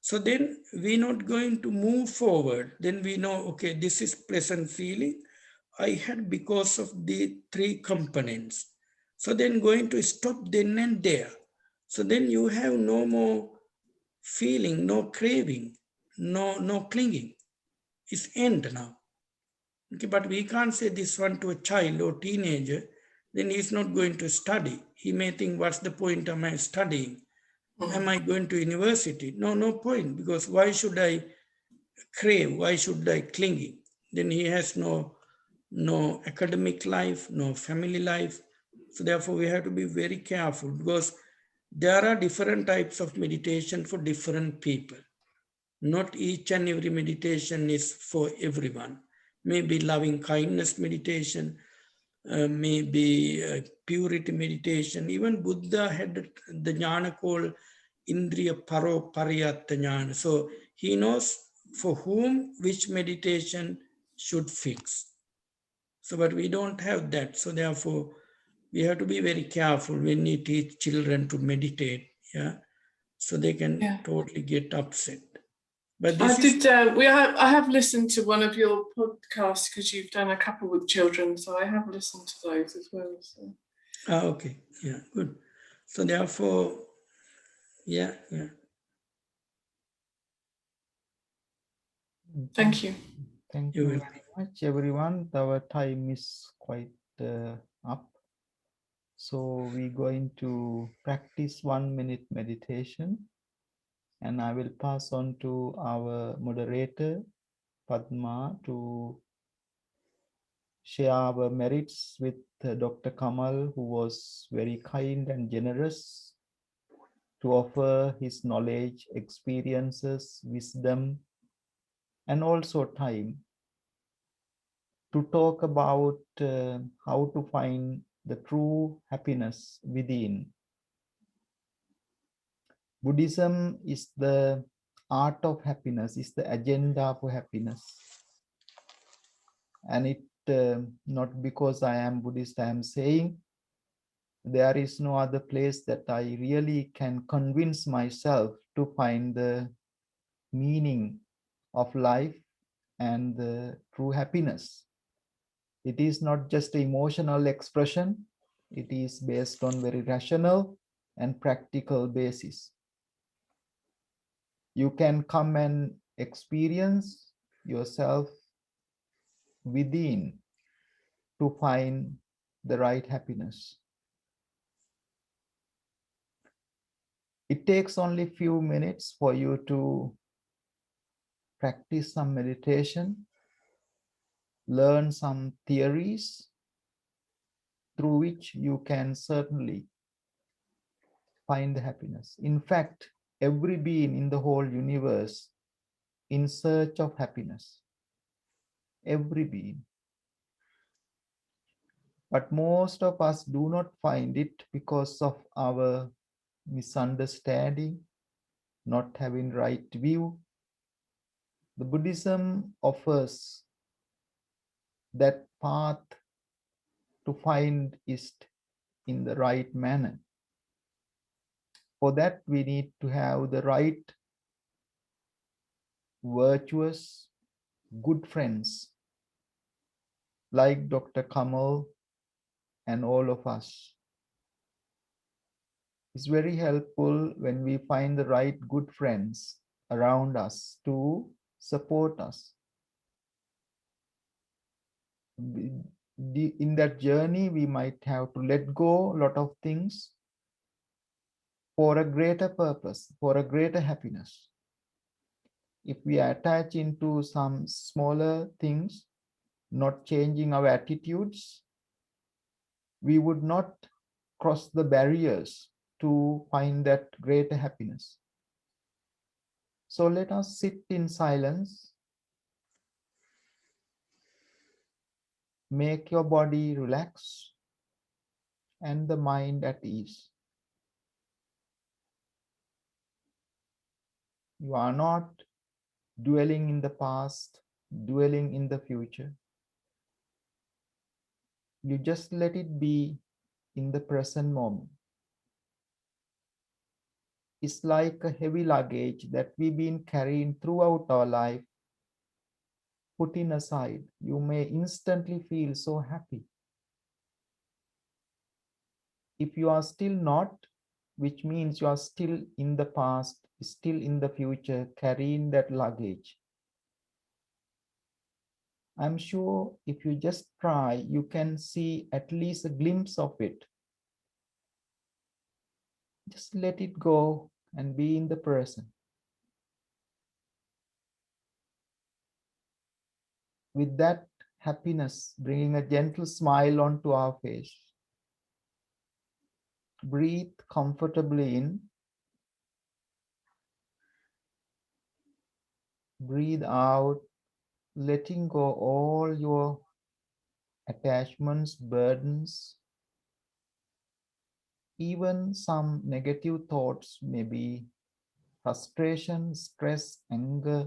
So then we're not going to move forward. Then we know, okay, this is pleasant feeling I had because of the three components. So then going to stop then and there. So then you have no more feeling, no craving, no clinging. It's end now. Okay, but we can't say this one to a child or teenager, then he's not going to study. He may think, what's the point of my studying? Am I going to university? No point, because why should I crave? Why should I cling? Then he has no academic life, no family life. So therefore we have to be very careful, because there are different types of meditation for different people. Not each and every meditation is for everyone. Maybe loving kindness meditation, maybe purity meditation. Even Buddha had the jnana called Indriya Paro Pariyatta jnana. So he knows for whom which meditation should fix. So, but we don't have that. So therefore, we have to be very careful when we teach children to meditate. Yeah, so they can totally get upset. But this I have listened to one of your podcasts, because you've done a couple with children, so I have listened to those as well. So. Okay, yeah, good. So therefore, yeah. Thank you. Thank you very much, everyone. Our time is quite up. So we're going to practice 1 minute meditation. And I will pass on to our moderator, Padma, to share our merits with Dr. Kamal, who was very kind and generous to offer his knowledge, experiences, wisdom, and also time to talk about how to find the true happiness within. Buddhism is the art of happiness, is the agenda for happiness. And it not because I am Buddhist, I am saying there is no other place that I really can convince myself to find the meaning of life and the true happiness. It is not just an emotional expression. It is based on very rational and practical basis. You can come and experience yourself within to find the right happiness. It takes only few minutes for you to practice some meditation, learn some theories through which you can certainly find the happiness. In fact, every being in the whole universe in search of happiness. Every being. But most of us do not find it because of our misunderstanding, not having right view. The Buddhism offers that path to find it in the right manner. For that, we need to have the right, virtuous, good friends like Dr. Kamal and all of us. It's very helpful when we find the right good friends around us to support us. In that journey, we might have to let go a lot of things for a greater purpose, for a greater happiness. If we attach into some smaller things, not changing our attitudes, we would not cross the barriers to find that greater happiness. So let us sit in silence. Make your body relax and the mind at ease. You are not dwelling in the past, dwelling in the future. You just let it be in the present moment. It's like a heavy luggage that we've been carrying throughout our life. Putting aside, you may instantly feel so happy. If you are still not, which means you are still in the past, still in the future, carrying that luggage. I'm sure if you just try, you can see at least a glimpse of it. Just let it go and be in the present. With that happiness, bringing a gentle smile onto our face. Breathe comfortably in. Breathe out, letting go all your attachments, burdens, even some negative thoughts, maybe frustration, stress, anger.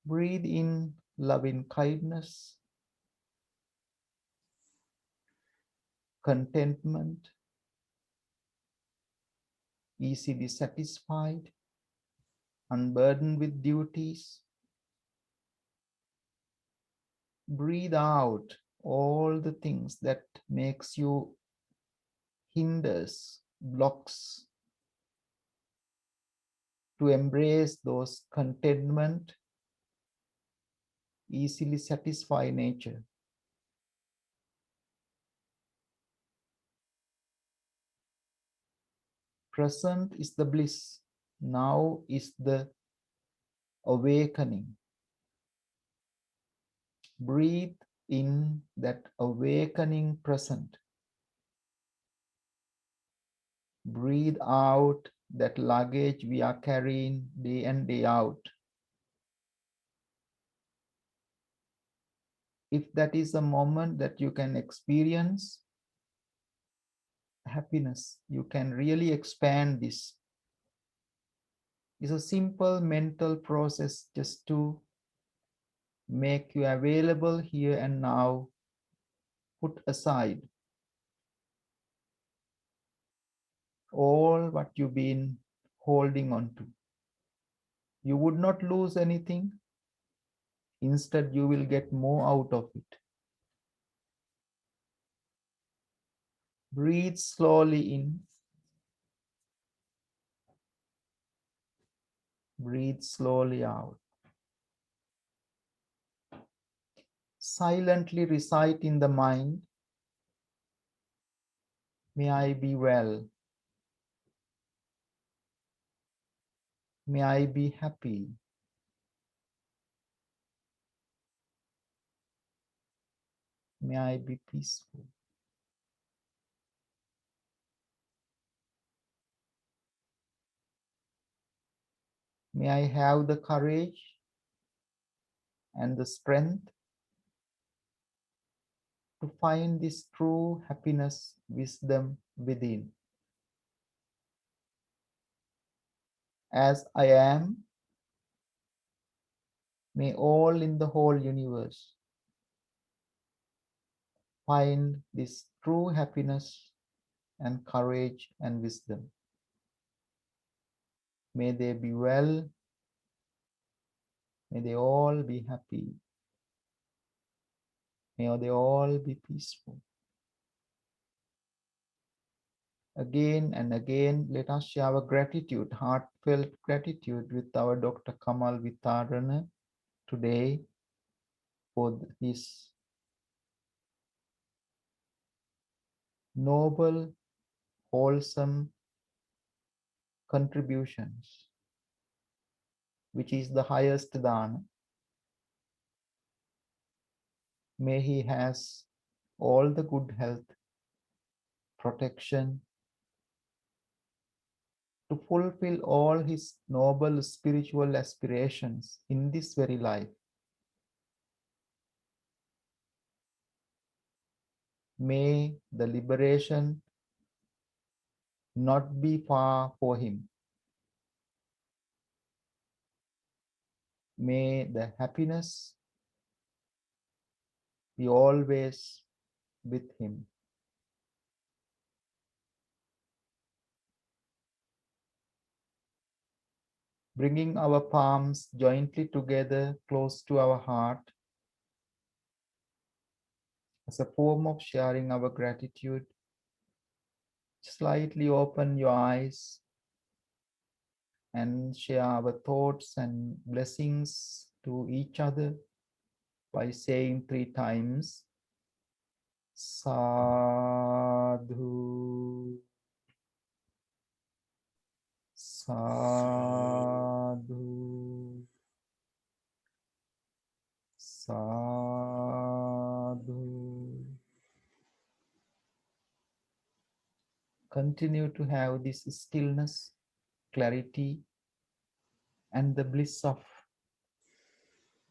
Breathe in loving kindness, contentment, easily satisfied, unburdened with duties. Breathe out all the things that makes you hinders, blocks to embrace those contentment, easily satisfied nature. Present is the bliss. Now is the awakening. Breathe in that awakening present. Breathe out that luggage we are carrying day in, day out. if that is a moment that you can experience happiness, you can really expand this. It's a simple mental process just to make you available here and now. Put aside all what you've been holding on to. You would not lose anything. Instead, you will get more out of it. Breathe slowly in. Breathe slowly out. Silently recite in the mind, may I be well. May I be happy. May I be peaceful. May I have the courage and the strength to find this true happiness, wisdom within. As I am, may all in the whole universe find this true happiness and courage and wisdom. May they be well. May they all be happy. May they all be peaceful. Again and again, let us share our gratitude, heartfelt gratitude with our Dr. Kamal Witharana today for his noble, wholesome contributions, which is the highest dana. May he has all the good health, protection, to fulfill all his noble spiritual aspirations in this very life. May the liberation not be far for him. May the happiness be always with him. Bringing our palms jointly together close to our heart as a form of sharing our gratitude, slightly open your eyes and share our thoughts and blessings to each other by saying 3 times, Sadhu, Sadhu, Sadhu. Continue to have this stillness, clarity, and the bliss of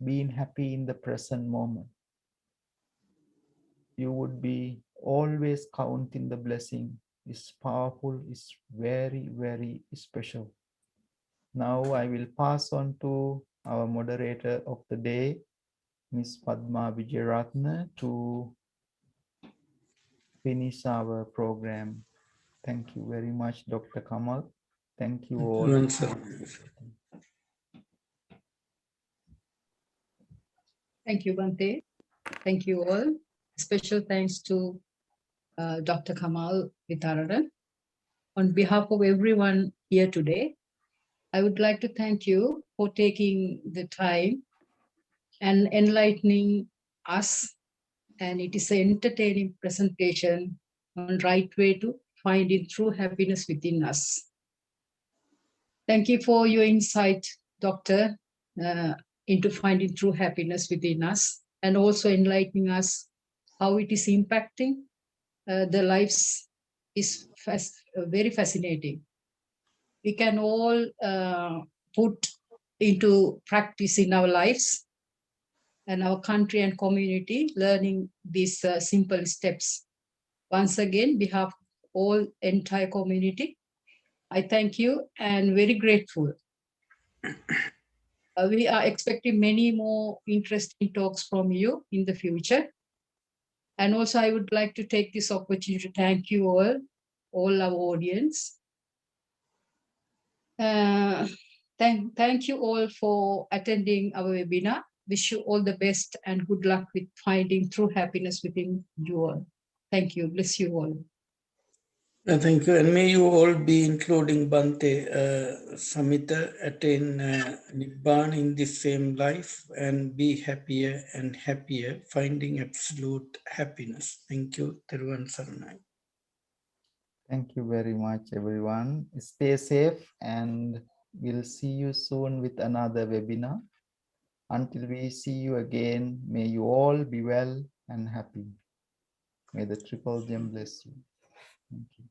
being happy in the present moment. You would be always counting the blessing. It's powerful, it's very, very special. Now I will pass on to our moderator of the day, Ms. Padma Vijayaratna, to finish our program. Thank you very much, Dr. Kamal. Thank you all. Thank you, Bhante. Thank you all. Special thanks to Dr. Kamal Witharana. On behalf of everyone here today, I would like to thank you for taking the time and enlightening us. And it is an entertaining presentation on right way to finding true happiness within us. Thank you for your insight, Doctor, into finding true happiness within us, and also enlightening us how it is impacting the lives is very fascinating. We can all put into practice in our lives and our country and community learning these simple steps. Once again, behalf of all entire community, I thank you and very grateful. We are expecting many more interesting talks from you in the future. And also I would like to take this opportunity to thank you all our audience. Thank you all for attending our webinar. Wish you all the best and good luck with finding true happiness within you all. Thank you. Bless you all. Thank you. And may you all be, including Bante, Samita, attain Nibbana in the same life and be happier and happier, finding absolute happiness. Thank you. Theruvan Saranai. Thank you very much, everyone. Stay safe and we'll see you soon with another webinar. Until we see you again, may you all be well and happy. May the Triple Gem bless you. Thank you.